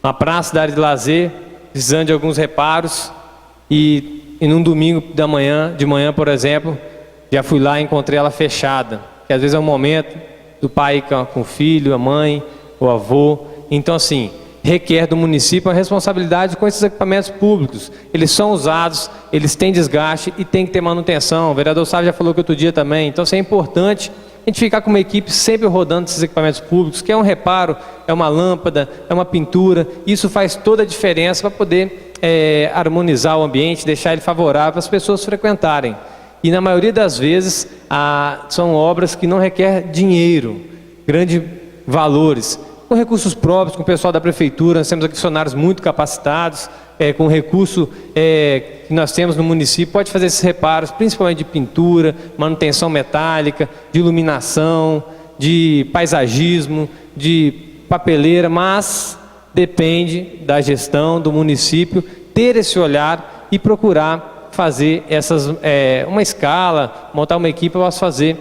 uma praça da área de lazer precisando de alguns reparos e num domingo de manhã, por exemplo, já fui lá e encontrei ela fechada, que às vezes é um momento do pai com o filho, a mãe, o avô. Então assim, requer do município a responsabilidade com esses equipamentos públicos. Eles são usados, eles têm desgaste e tem que ter manutenção. O vereador Sávio já falou que outro dia também. Então isso é importante, a gente ficar com uma equipe sempre rodando esses equipamentos públicos, que é um reparo, é uma lâmpada, é uma pintura. Isso faz toda a diferença para poder harmonizar o ambiente, deixar ele favorável para as pessoas frequentarem. E na maioria das vezes são obras que não requer dinheiro, grandes valores, com recursos próprios, com o pessoal da prefeitura. Nós temos aqui funcionários muito capacitados, com o recurso que nós temos no município, pode fazer esses reparos, principalmente de pintura, manutenção metálica, de iluminação, de paisagismo, de papeleira, mas depende da gestão do município ter esse olhar e procurar fazer uma escala, montar uma equipe para fazer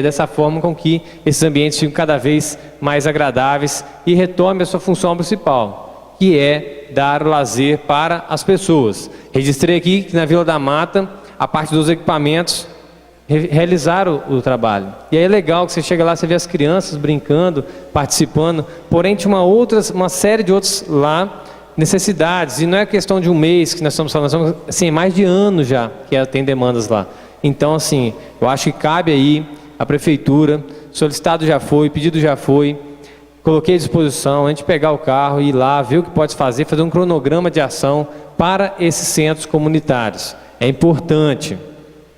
dessa forma com que esses ambientes fiquem cada vez mais agradáveis e retomem a sua função principal, que é dar lazer para as pessoas. Registrei aqui que na Vila da Mata, a parte dos equipamentos, realizaram o trabalho. E aí é legal que você chega lá, você vê as crianças brincando, participando, porém tinha uma série de outros lá, necessidades, e não é questão de um mês que nós estamos falando, nós estamos assim, mais de anos já que tem demandas lá. Então, assim, eu acho que cabe aí a prefeitura, solicitado já foi, pedido já foi, coloquei à disposição, a gente pegar o carro, ir lá, ver o que pode fazer, fazer um cronograma de ação para esses centros comunitários. É importante,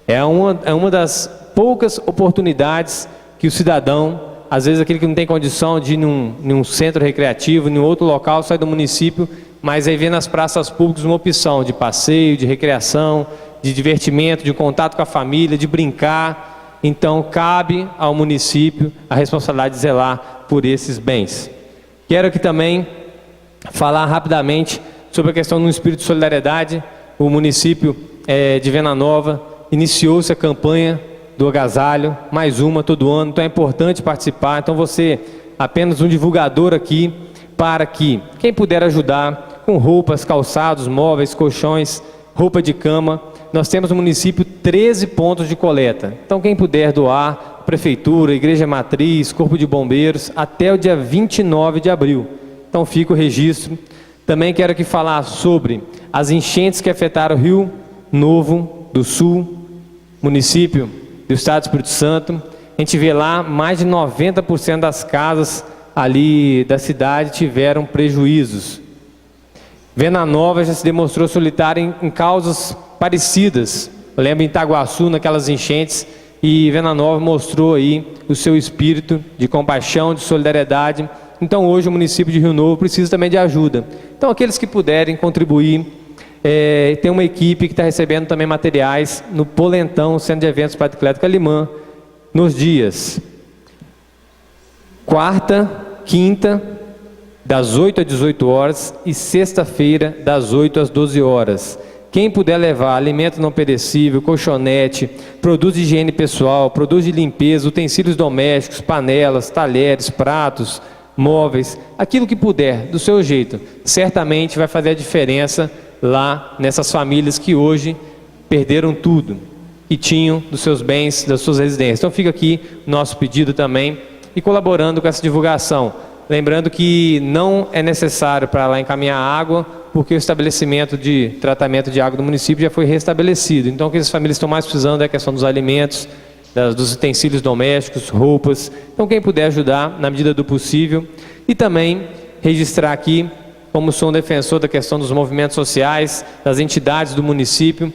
é uma das poucas oportunidades que o cidadão, às vezes aquele que não tem condição de ir num centro recreativo, em outro local, sai do município, mas aí vê nas praças públicas uma opção de passeio, de recreação, de divertimento, de contato com a família, de brincar. Então, cabe ao município a responsabilidade de zelar por esses bens. Quero aqui também falar rapidamente sobre a questão do espírito de solidariedade. O município de Venda Nova iniciou-se a campanha do agasalho, mais uma todo ano, então é importante participar. Então, você apenas um divulgador aqui, para que quem puder ajudar com roupas, calçados, móveis, colchões, roupa de cama. Nós temos no município 13 pontos de coleta. Então, quem puder doar, prefeitura, igreja matriz, corpo de bombeiros, até o dia 29 de abril. Então, fica o registro. Também quero aqui falar sobre as enchentes que afetaram o Rio Novo do Sul, município do estado do Espírito Santo. A gente vê lá mais de 90% das casas ali da cidade tiveram prejuízos. Venda Nova já se demonstrou solitária em causas parecidas. Eu lembro em Itaguaçu, naquelas enchentes, e Venda Nova mostrou aí o seu espírito de compaixão, de solidariedade. Então, hoje o município de Rio Novo precisa também de ajuda. Então, aqueles que puderem contribuir, tem uma equipe que está recebendo também materiais no Polentão, Centro de Eventos Padre Cleto Calimã, nos dias quarta, quinta, das 8 às 18 horas e sexta-feira, das 8 às 12 horas. Quem puder levar alimento não perecível, colchonete, produtos de higiene pessoal, produtos de limpeza, utensílios domésticos, panelas, talheres, pratos, móveis, aquilo que puder, do seu jeito, certamente vai fazer a diferença lá nessas famílias que hoje perderam tudo que tinham dos seus bens, das suas residências. Então fica aqui nosso pedido também e colaborando com essa divulgação. Lembrando que não é necessário para lá encaminhar água, porque o estabelecimento de tratamento de água do município já foi restabelecido. Então, o que as famílias estão mais precisando é a questão dos alimentos, dos utensílios domésticos, roupas. Então, quem puder ajudar, na medida do possível. E também registrar aqui, como sou um defensor da questão dos movimentos sociais, das entidades do município.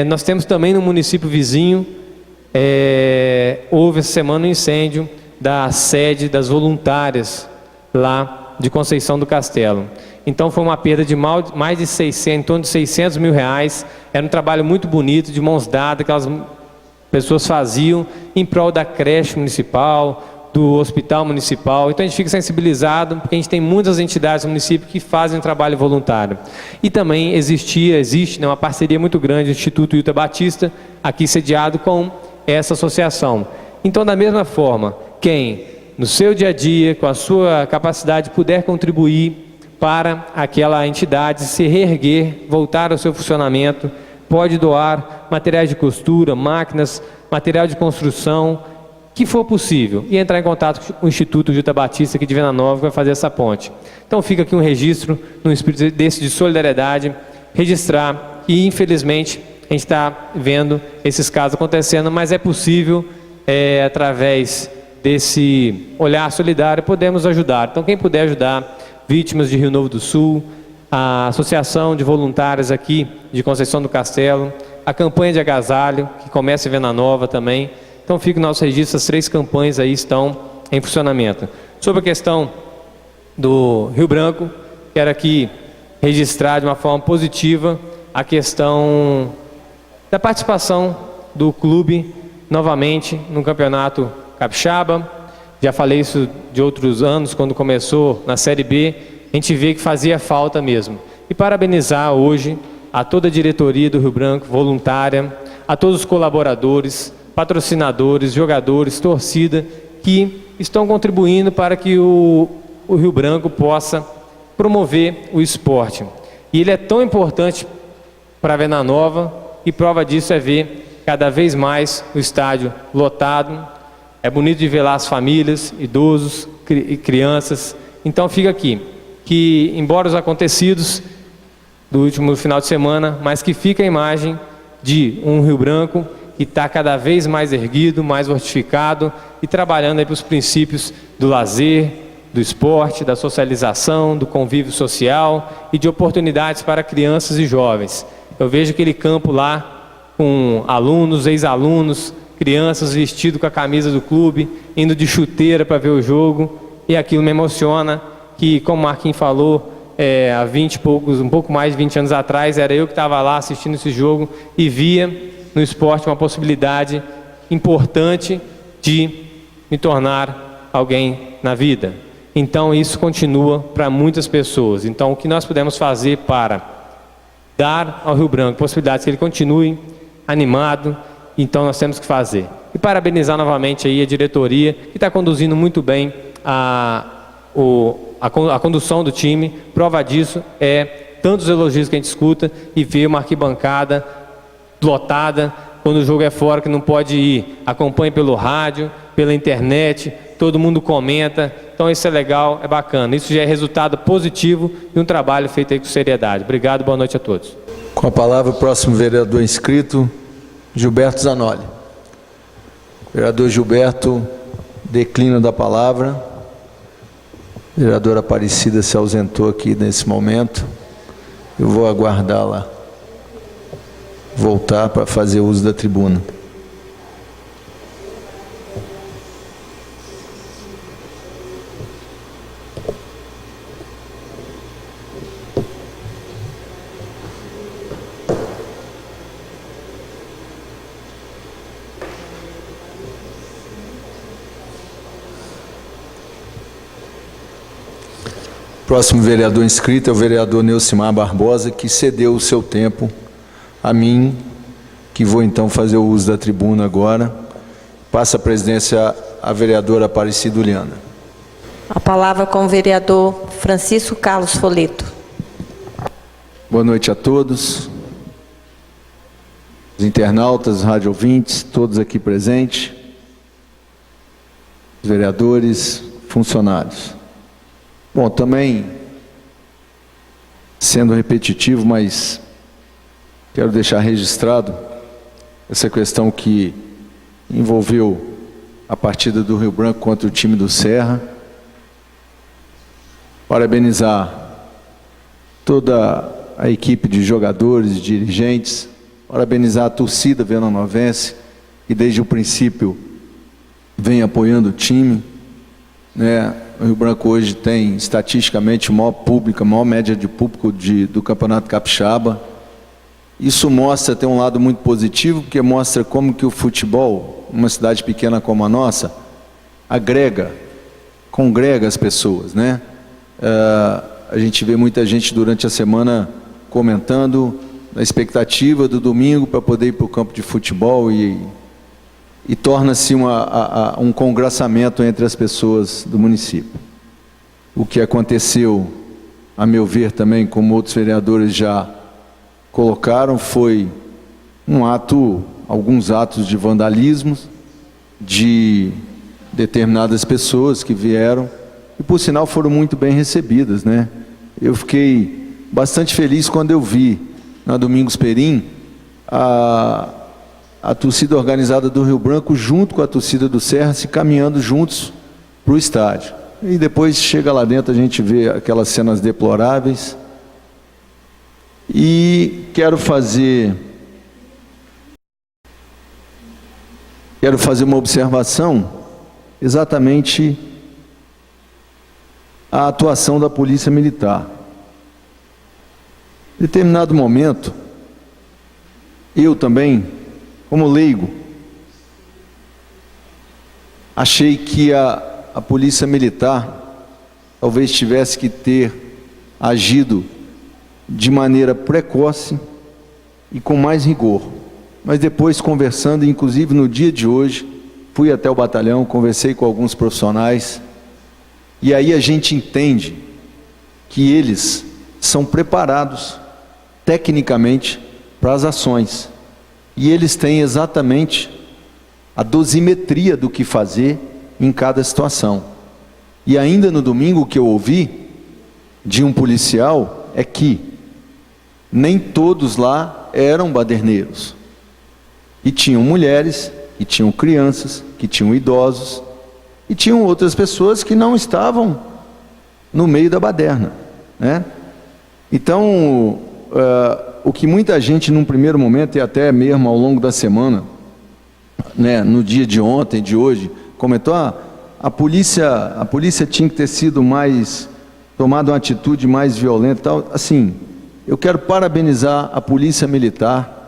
Nós temos também no município vizinho, houve essa semana um incêndio da sede das voluntárias lá de Conceição do Castelo. Então foi uma perda de mais de 600, em torno de 600 mil reais. Era um trabalho muito bonito, de mãos dadas, que as pessoas faziam em prol da creche municipal, do hospital municipal. Então a gente fica sensibilizado, porque a gente tem muitas entidades no município que fazem um trabalho voluntário. E também existe, né, uma parceria muito grande do Instituto Hilton Batista, aqui sediado com essa associação. Então, da mesma forma, quem no seu dia a dia, com a sua capacidade, puder contribuir para aquela entidade se reerguer, voltar ao seu funcionamento, pode doar materiais de costura, máquinas, material de construção, que for possível, e entrar em contato com o Instituto Hilton Batista aqui de Venda Nova, que vai fazer essa ponte. Então fica aqui um registro, num espírito desse de solidariedade, registrar, e infelizmente a gente está vendo esses casos acontecendo, mas é possível, através desse olhar solidário, podemos ajudar. Então quem puder ajudar vítimas de Rio Novo do Sul, a Associação de Voluntários aqui de Conceição do Castelo, a campanha de agasalho, que começa em Venda Nova também. Então fica o nosso registro, as 3 campanhas aí estão em funcionamento. Sobre a questão do Rio Branco, quero aqui registrar de uma forma positiva a questão da participação do clube novamente no Campeonato Capixaba. Já falei isso de outros anos, quando começou na Série B, a gente vê que fazia falta mesmo. E parabenizar hoje a toda a diretoria do Rio Branco, voluntária, a todos os colaboradores, patrocinadores, jogadores, torcida, que estão contribuindo para que o Rio Branco possa promover o esporte. E ele é tão importante para a Venda Nova, e prova disso é ver cada vez mais o estádio lotado. É bonito de ver lá as famílias, idosos e crianças. Então fica aqui, que embora os acontecidos do último final de semana, mas que fica a imagem de um Rio Branco e está cada vez mais erguido, mais fortificado e trabalhando aí para os princípios do lazer, do esporte, da socialização, do convívio social e de oportunidades para crianças e jovens. Eu vejo aquele campo lá com alunos, ex-alunos, crianças vestidos com a camisa do clube, indo de chuteira para ver o jogo, e aquilo me emociona, que como o Marquinhos falou, há 20 e poucos, um pouco mais de 20 anos atrás, era eu que estava lá assistindo esse jogo e via no esporte uma possibilidade importante de me tornar alguém na vida. Então isso continua para muitas pessoas. Então o que nós podemos fazer para dar ao Rio Branco possibilidades que ele continue animado, então nós temos que fazer. E parabenizar novamente aí a diretoria, que está conduzindo muito bem a condução do time. Prova disso é tantos elogios que a gente escuta e vê uma arquibancada lotada quando o jogo é fora, que não pode ir. Acompanhe pelo rádio, pela internet, todo mundo comenta. Então isso é legal, é bacana. Isso já é resultado positivo de um trabalho feito aí com seriedade. Obrigado, boa noite a todos. Com a palavra o próximo vereador inscrito, Gilberto Zanoli. Vereador Gilberto declina da palavra. A vereadora Aparecida se ausentou aqui nesse momento. Eu vou aguardá-la voltar para fazer uso da tribuna. Próximo vereador inscrito é o vereador Neucimar Barbosa, que cedeu o seu tempo a mim, que vou então fazer o uso da tribuna agora. Passa a presidência à vereadora Aparecida Uliana. A palavra com o vereador Francisco Carlos Foleto. Boa noite a todos, os internautas, rádio ouvintes, todos aqui presentes, os vereadores, funcionários. Bom, também, sendo repetitivo, mas quero deixar registrado essa questão que envolveu a partida do Rio Branco contra o time do Serra. Parabenizar toda a equipe de jogadores, dirigentes, parabenizar a torcida venanovense, que desde o princípio vem apoiando o time, né? O Rio Branco hoje tem, estatisticamente, o maior público, a maior média de público do Campeonato Capixaba. Isso mostra, tem um lado muito positivo, porque mostra como que o futebol, uma cidade pequena como a nossa, congrega as pessoas, né? A gente vê muita gente durante a semana comentando a expectativa do domingo para poder ir para o campo de futebol e torna-se um congraçamento entre as pessoas do município. O que aconteceu, a meu ver também, como outros vereadores já colocaram, foi alguns atos de vandalismo de determinadas pessoas que vieram e, por sinal, foram muito bem recebidas, né? Eu fiquei bastante feliz quando eu vi, na Domingos Perim, a torcida organizada do Rio Branco, junto com a torcida do Serra, se caminhando juntos para o estádio. E depois chega lá dentro, a gente vê aquelas cenas deploráveis. E quero fazer uma observação exatamente a atuação da Polícia Militar. Em determinado momento, eu também, como leigo, achei que a Polícia Militar talvez tivesse que ter agido de maneira precoce e com mais rigor. Mas depois, conversando, inclusive no dia de hoje, fui até o batalhão, conversei com alguns profissionais, e aí a gente entende que eles são preparados tecnicamente para as ações. E eles têm exatamente a dosimetria do que fazer em cada situação. E ainda no domingo, o que eu ouvi de um policial é que nem todos lá eram baderneiros. E tinham mulheres, e tinham crianças, que tinham idosos, e tinham outras pessoas que não estavam no meio da baderna, né? Então, o que muita gente num primeiro momento, e até mesmo ao longo da semana, né, no dia de ontem, de hoje, comentou: a polícia tinha que ter sido mais, tomado uma atitude mais violenta e tal. Assim, eu quero parabenizar a Polícia Militar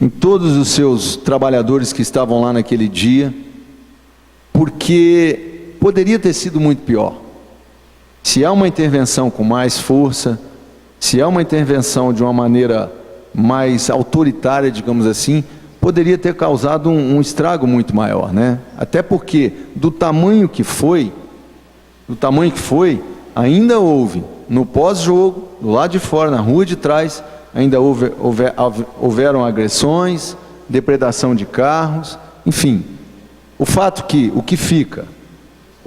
em todos os seus trabalhadores que estavam lá naquele dia, porque poderia ter sido muito pior. Se há uma intervenção com mais força, se há uma intervenção de uma maneira mais autoritária, digamos assim, poderia ter causado um estrago muito maior, né? Até porque, do tamanho que foi, ainda houve, no pós-jogo, do lado de fora, na rua de trás, ainda houveram agressões, depredação de carros, enfim. O fato que, o que fica,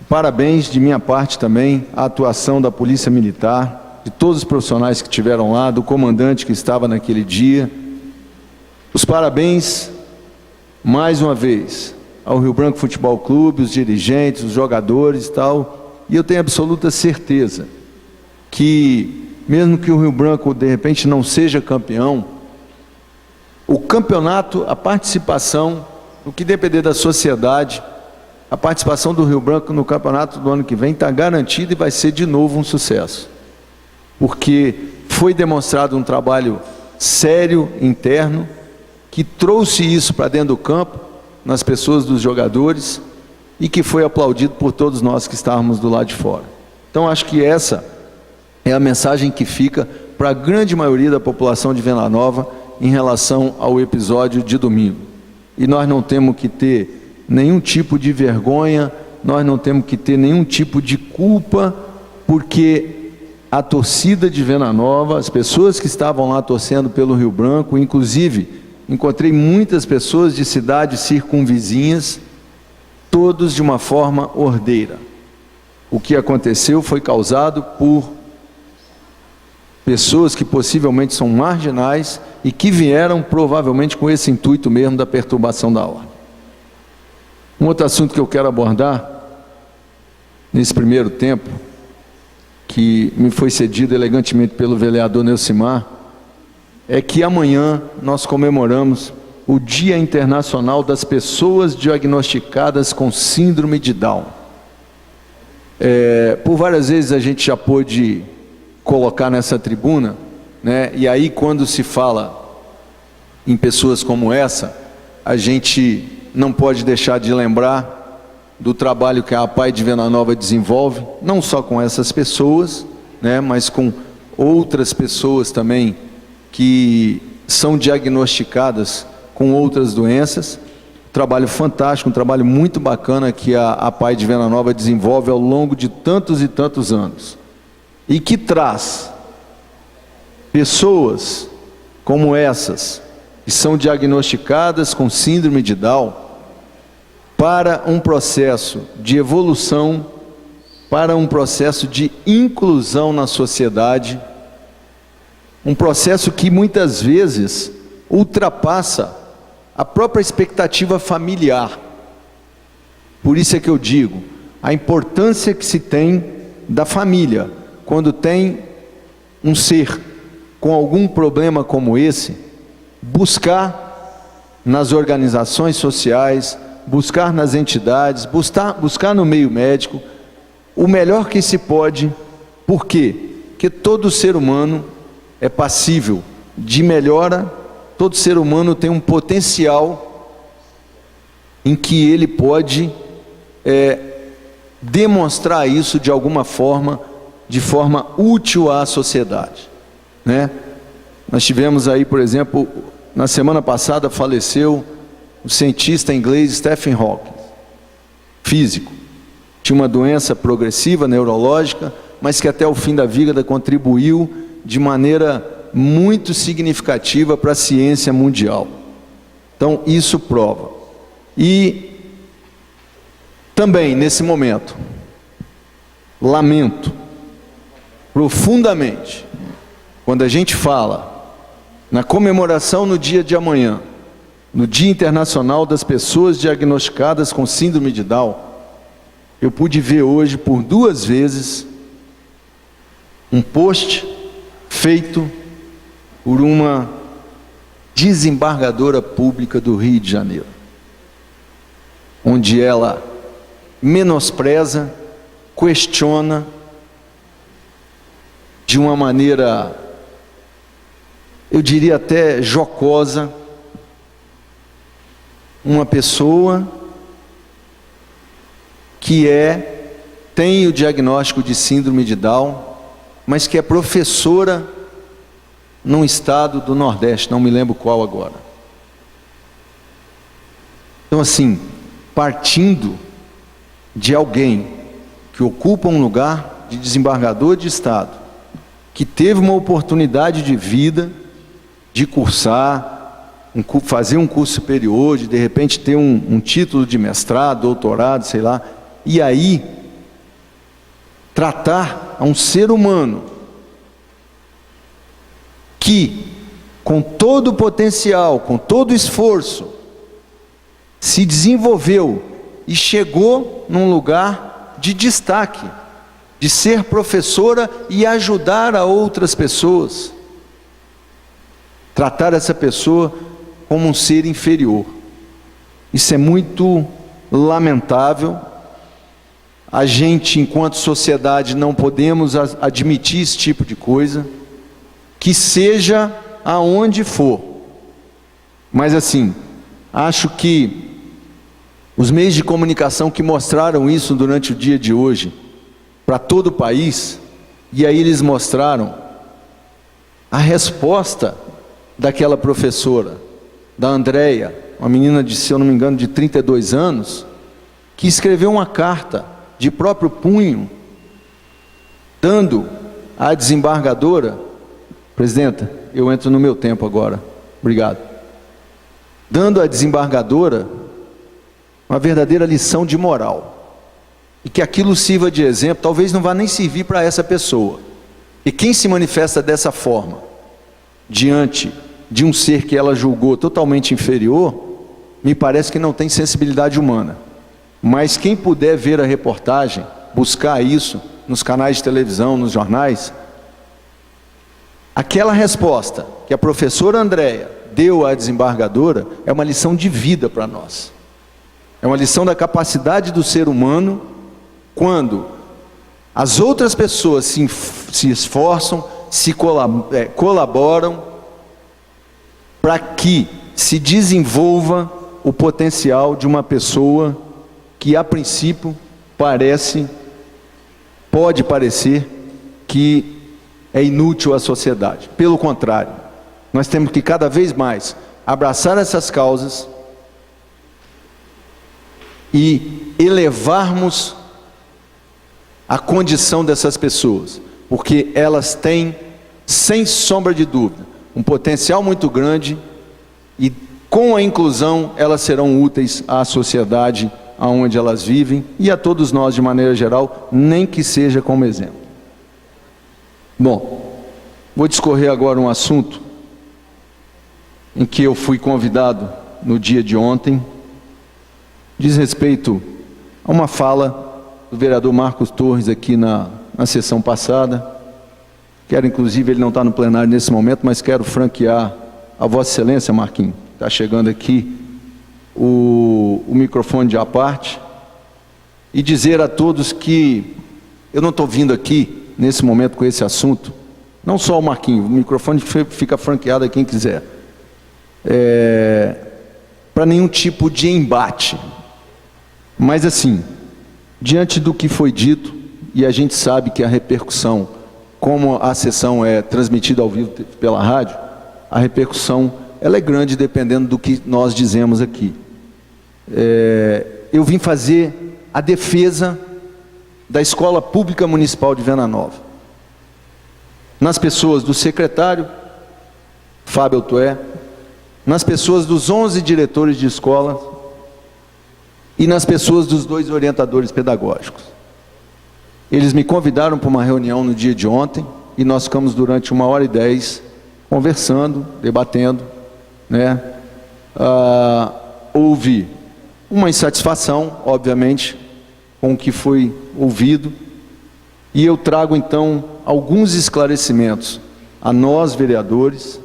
parabéns de minha parte também, à atuação da Polícia Militar, de todos os profissionais que estiveram lá, do comandante que estava naquele dia. Os parabéns, mais uma vez, ao Rio Branco Futebol Clube, os dirigentes, os jogadores e tal. E eu tenho absoluta certeza que, mesmo que o Rio Branco, de repente, não seja campeão, o campeonato, a participação, o que depender da sociedade, a participação do Rio Branco no campeonato do ano que vem está garantida e vai ser de novo um sucesso. Porque foi demonstrado um trabalho sério, interno, que trouxe isso para dentro do campo, nas pessoas dos jogadores, e que foi aplaudido por todos nós que estávamos do lado de fora. Então acho que essa é a mensagem que fica para a grande maioria da população de Venda Nova em relação ao episódio de domingo. E nós não temos que ter nenhum tipo de vergonha, nós não temos que ter nenhum tipo de culpa, porque a torcida de Venda Nova, as pessoas que estavam lá torcendo pelo Rio Branco, inclusive encontrei muitas pessoas de cidades circunvizinhas, todos de uma forma ordeira. O que aconteceu foi causado por pessoas que possivelmente são marginais e que vieram provavelmente com esse intuito mesmo da perturbação da ordem. Um outro assunto que eu quero abordar nesse primeiro tempo, que me foi cedido elegantemente pelo vereador Neucimar, é que amanhã nós comemoramos o Dia Internacional das Pessoas Diagnosticadas com Síndrome de Down. Por várias vezes a gente já pôde colocar nessa tribuna, né? E aí quando se fala em pessoas como essa, a gente não pode deixar de lembrar do trabalho que a APAI de Venda Nova desenvolve, não só com essas pessoas, né? Mas com outras pessoas também que são diagnosticadas com outras doenças. Trabalho fantástico, um trabalho muito bacana que a APAI de Venda Nova desenvolve ao longo de tantos e tantos anos, e que traz pessoas como essas, que são diagnosticadas com síndrome de Down, para um processo de evolução, para um processo de inclusão na sociedade, um processo que muitas vezes ultrapassa a própria expectativa familiar. Por isso é que eu digo, a importância que se tem da família, quando tem um ser com algum problema como esse, buscar nas organizações sociais, buscar nas entidades, buscar no meio médico, o melhor que se pode. Por quê? Porque todo ser humano é passível de melhora, todo ser humano tem um potencial em que ele pode demonstrar isso de alguma forma, de forma útil à sociedade, né? Nós tivemos aí, por exemplo, na semana passada faleceu o cientista inglês Stephen Hawking, físico. Tinha uma doença progressiva, neurológica, mas que até o fim da vida contribuiu de maneira muito significativa para a ciência mundial. Então, isso prova. E também, nesse momento, lamento profundamente, quando a gente fala na comemoração no dia de amanhã, no Dia Internacional das Pessoas Diagnosticadas com Síndrome de Down, eu pude ver hoje por 2 vezes um post feito por uma desembargadora pública do Rio de Janeiro, onde ela menospreza, questiona de uma maneira, eu diria até jocosa, uma pessoa que tem o diagnóstico de síndrome de Down, mas que é professora num estado do Nordeste, não me lembro qual agora. Então assim, partindo de alguém que ocupa um lugar de desembargador de Estado, que teve uma oportunidade de vida, de cursar, fazer um curso superior, de repente ter um título de mestrado, doutorado, sei lá, e aí tratar a um ser humano que, com todo o potencial, com todo o esforço, se desenvolveu e chegou num lugar de destaque, de ser professora e ajudar a outras pessoas, tratar essa pessoa como um ser inferior. Isso é muito lamentável. A gente, enquanto sociedade, não podemos admitir esse tipo de coisa, que seja aonde for. Mas assim, acho que os meios de comunicação que mostraram isso durante o dia de hoje, para todo o país, e aí eles mostraram a resposta daquela professora, da Andréia, uma menina de, se eu não me engano, de 32 anos, que escreveu uma carta de próprio punho, dando à desembargadora, presidenta, eu entro no meu tempo agora, obrigado, dando à desembargadora uma verdadeira lição de moral, e que aquilo sirva de exemplo. Talvez não vá nem servir para essa pessoa, e quem se manifesta dessa forma, diante de um ser que ela julgou totalmente inferior, me parece que não tem sensibilidade humana. Mas quem puder ver a reportagem, buscar isso nos canais de televisão, nos jornais, aquela resposta que a professora Andréia deu à desembargadora é uma lição de vida para nós. É uma lição da capacidade do ser humano, quando as outras pessoas se esforçam, colaboram para que se desenvolva o potencial de uma pessoa que a princípio pode parecer que é inútil à sociedade. Pelo contrário, nós temos que cada vez mais abraçar essas causas e elevarmos a condição dessas pessoas, porque elas têm, sem sombra de dúvida, um potencial muito grande, e com a inclusão elas serão úteis à sociedade aonde elas vivem e a todos nós de maneira geral, nem que seja como exemplo. Bom, vou discorrer agora um assunto em que eu fui convidado no dia de ontem, diz respeito a uma fala do vereador Marcos Torres aqui na sessão passada. Quero, inclusive, ele não está no plenário nesse momento, mas quero franquear a Vossa Excelência, Marquinhos, está chegando aqui, o microfone de à parte, e dizer a todos que eu não estou vindo aqui, nesse momento, com esse assunto, não só o Marquinhos, o microfone fica franqueado a quem quiser, para nenhum tipo de embate, mas assim, diante do que foi dito, e a gente sabe que a repercussão, como a sessão é transmitida ao vivo pela rádio, a repercussão ela é grande dependendo do que nós dizemos aqui. Eu vim fazer a defesa da Escola Pública Municipal de Venda Nova, nas pessoas do secretário Fábio Tué, nas pessoas dos 11 diretores de escola e nas pessoas dos 2 orientadores pedagógicos. Eles me convidaram para uma reunião no dia de ontem e nós ficamos durante 1h10 conversando, debatendo, né? Houve uma insatisfação, obviamente, com o que foi ouvido, e eu trago então alguns esclarecimentos a nós, vereadores,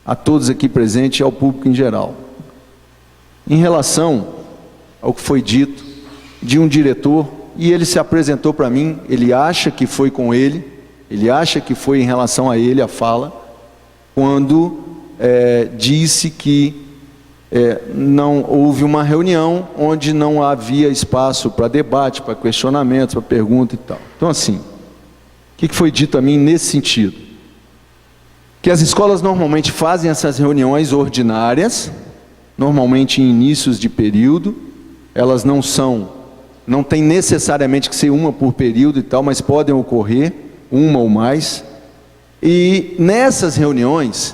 a todos aqui presentes e ao público em geral. Em relação ao que foi dito de um diretor, e ele se apresentou para mim, ele acha que foi com ele acha que foi em relação a ele a fala, quando disse que não houve uma reunião onde não havia espaço para debate, para questionamentos, para pergunta e tal. Então assim, o que foi dito a mim nesse sentido? Que as escolas normalmente fazem essas reuniões ordinárias, normalmente em inícios de período, elas não tem necessariamente que ser uma por período e tal, mas podem ocorrer uma ou mais, e nessas reuniões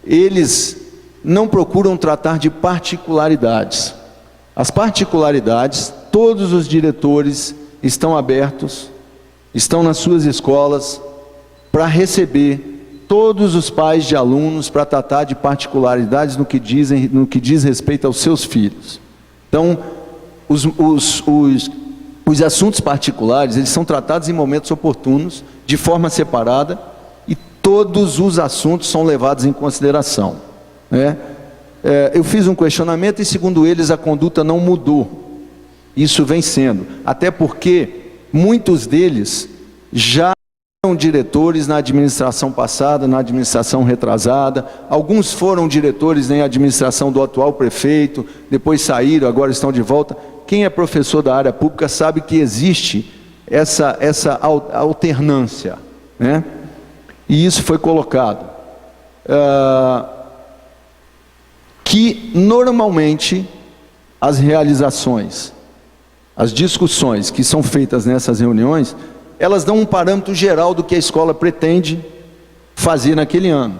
eles não procuram tratar de particularidades. As particularidades, todos os diretores estão abertos, estão nas suas escolas para receber todos os pais de alunos para tratar de particularidades no que diz respeito aos seus filhos. Então, os assuntos particulares, eles são tratados em momentos oportunos, de forma separada, e todos os assuntos são levados em consideração, né? Eu fiz um questionamento e, segundo eles, a conduta não mudou. Isso vem sendo, até porque muitos deles já eram diretores na administração passada, na administração retrasada, alguns foram diretores na administração do atual prefeito, depois saíram, agora estão de volta. Quem é professor da área pública sabe que existe essa alternância, né? E isso foi colocado. Que normalmente as realizações, as discussões que são feitas nessas reuniões, elas dão um parâmetro geral do que a escola pretende fazer naquele ano.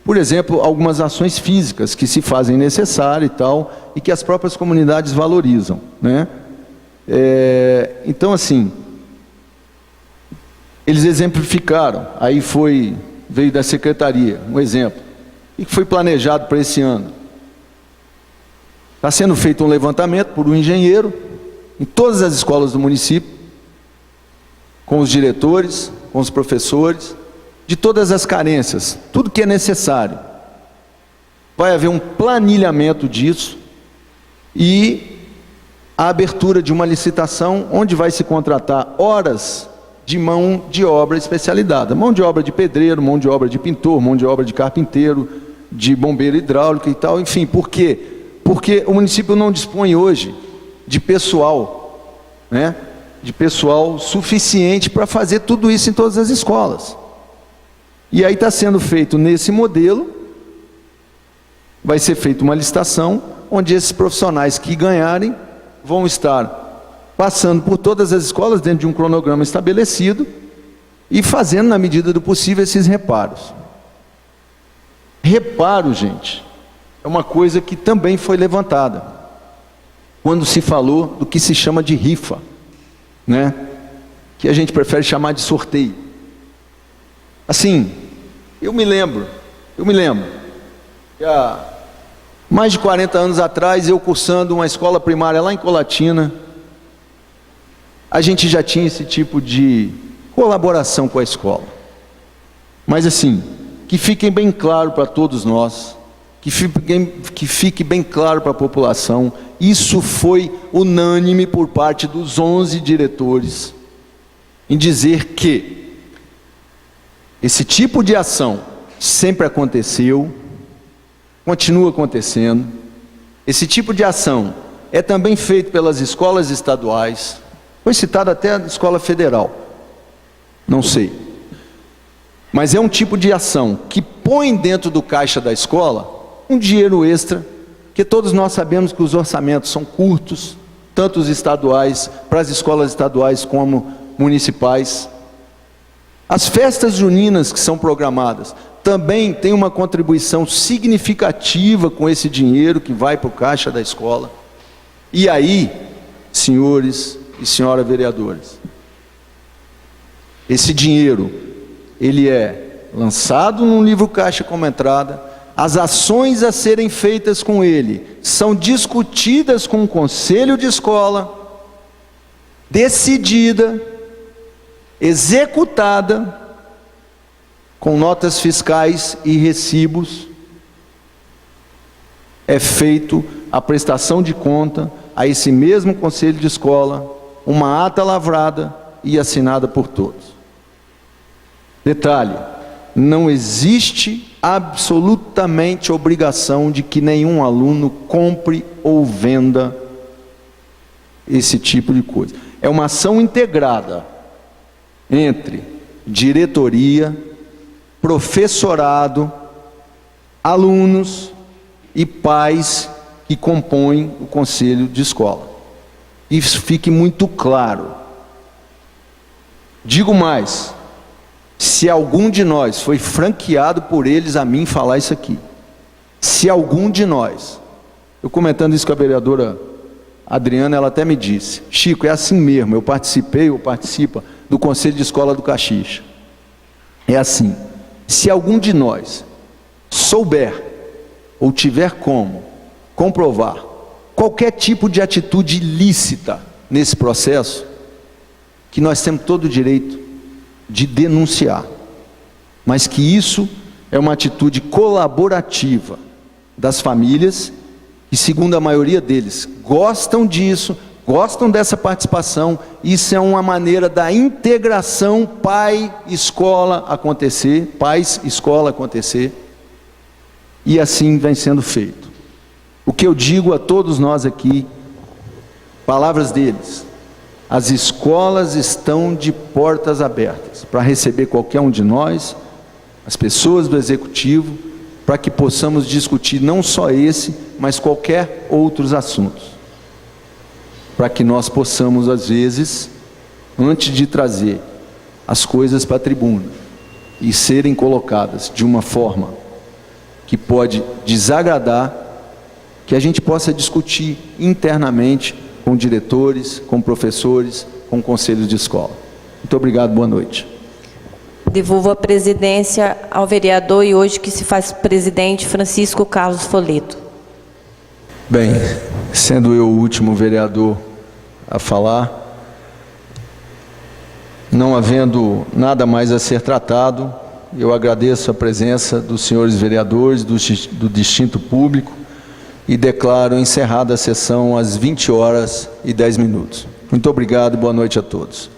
Por exemplo, algumas ações físicas que se fazem necessárias e tal, e que as próprias comunidades valorizam, né? Então, assim, eles exemplificaram, aí veio da secretaria, um exemplo, e que foi planejado para esse ano. Está sendo feito um levantamento por um engenheiro, em todas as escolas do município, com os diretores, com os professores, de todas as carências, tudo que é necessário. Vai haver um planilhamento disso e a abertura de uma licitação onde vai se contratar horas de mão de obra especializada, mão de obra de pedreiro, mão de obra de pintor, mão de obra de carpinteiro, de bombeiro hidráulico e tal, enfim. Por quê? Porque o município não dispõe hoje de pessoal, né? De pessoal suficiente para fazer tudo isso em todas as escolas. E aí está sendo feito nesse modelo, vai ser feita uma licitação, onde esses profissionais que ganharem vão estar passando por todas as escolas dentro de um cronograma estabelecido e fazendo, na medida do possível, esses reparos. Reparo, gente, é uma coisa que também foi levantada quando se falou do que se chama de rifa, né? Que a gente prefere chamar de sorteio. Assim, eu me lembro que há mais de 40 anos atrás, eu cursando uma escola primária lá em Colatina, a gente já tinha esse tipo de colaboração com a escola. Mas assim, que fiquem bem claro para todos nós, que fique bem claro para a população, isso foi unânime por parte dos 11 diretores, em dizer que esse tipo de ação sempre aconteceu, continua acontecendo. Esse tipo de ação é também feito pelas escolas estaduais, foi citada até a escola federal, não sei. Mas é um tipo de ação que põe dentro do caixa da escola um dinheiro extra, que todos nós sabemos que os orçamentos são curtos, tanto os estaduais, para as escolas estaduais como municipais. As festas juninas que são programadas também têm uma contribuição significativa com esse dinheiro que vai para o caixa da escola. E aí, senhores e senhoras vereadores, esse dinheiro, ele é lançado num livro caixa como entrada, as ações a serem feitas com ele são discutidas com o conselho de escola, decidida, executada, com notas fiscais e recibos, é feito a prestação de conta a esse mesmo conselho de escola, uma ata lavrada e assinada por todos. Detalhe, não existe absolutamente obrigação de que nenhum aluno compre ou venda esse tipo de coisa. É uma ação integrada entre diretoria, professorado, alunos e pais que compõem o conselho de escola. Isso fique muito claro. Digo mais, se algum de nós foi franqueado por eles a mim falar isso aqui, se algum de nós, eu comentando isso com a vereadora Adriana, ela até me disse: Chico, é assim mesmo, eu participo do Conselho de Escola do Caxixa. É assim, se algum de nós souber ou tiver como comprovar qualquer tipo de atitude ilícita nesse processo, que nós temos todo o direito de denunciar, mas que isso é uma atitude colaborativa das famílias, que segundo a maioria deles gostam disso, gostam dessa participação. Isso é uma maneira da integração pai-escola acontecer, pais-escola acontecer, e assim vem sendo feito. O que eu digo a todos nós aqui, palavras deles: as escolas estão de portas abertas para receber qualquer um de nós, as pessoas do executivo, para que possamos discutir não só esse, mas qualquer outros assuntos, para que nós possamos, às vezes, antes de trazer as coisas para a tribuna e serem colocadas de uma forma que pode desagradar, que a gente possa discutir internamente com diretores, com professores, com conselhos de escola. Muito obrigado, boa noite. Devolvo a presidência ao vereador e hoje que se faz presidente, Francisco Carlos Folleto. Bem, sendo eu o último vereador a falar, não havendo nada mais a ser tratado, eu agradeço a presença dos senhores vereadores, do distinto público, e declaro encerrada a sessão às 20h10. Muito obrigado e boa noite a todos.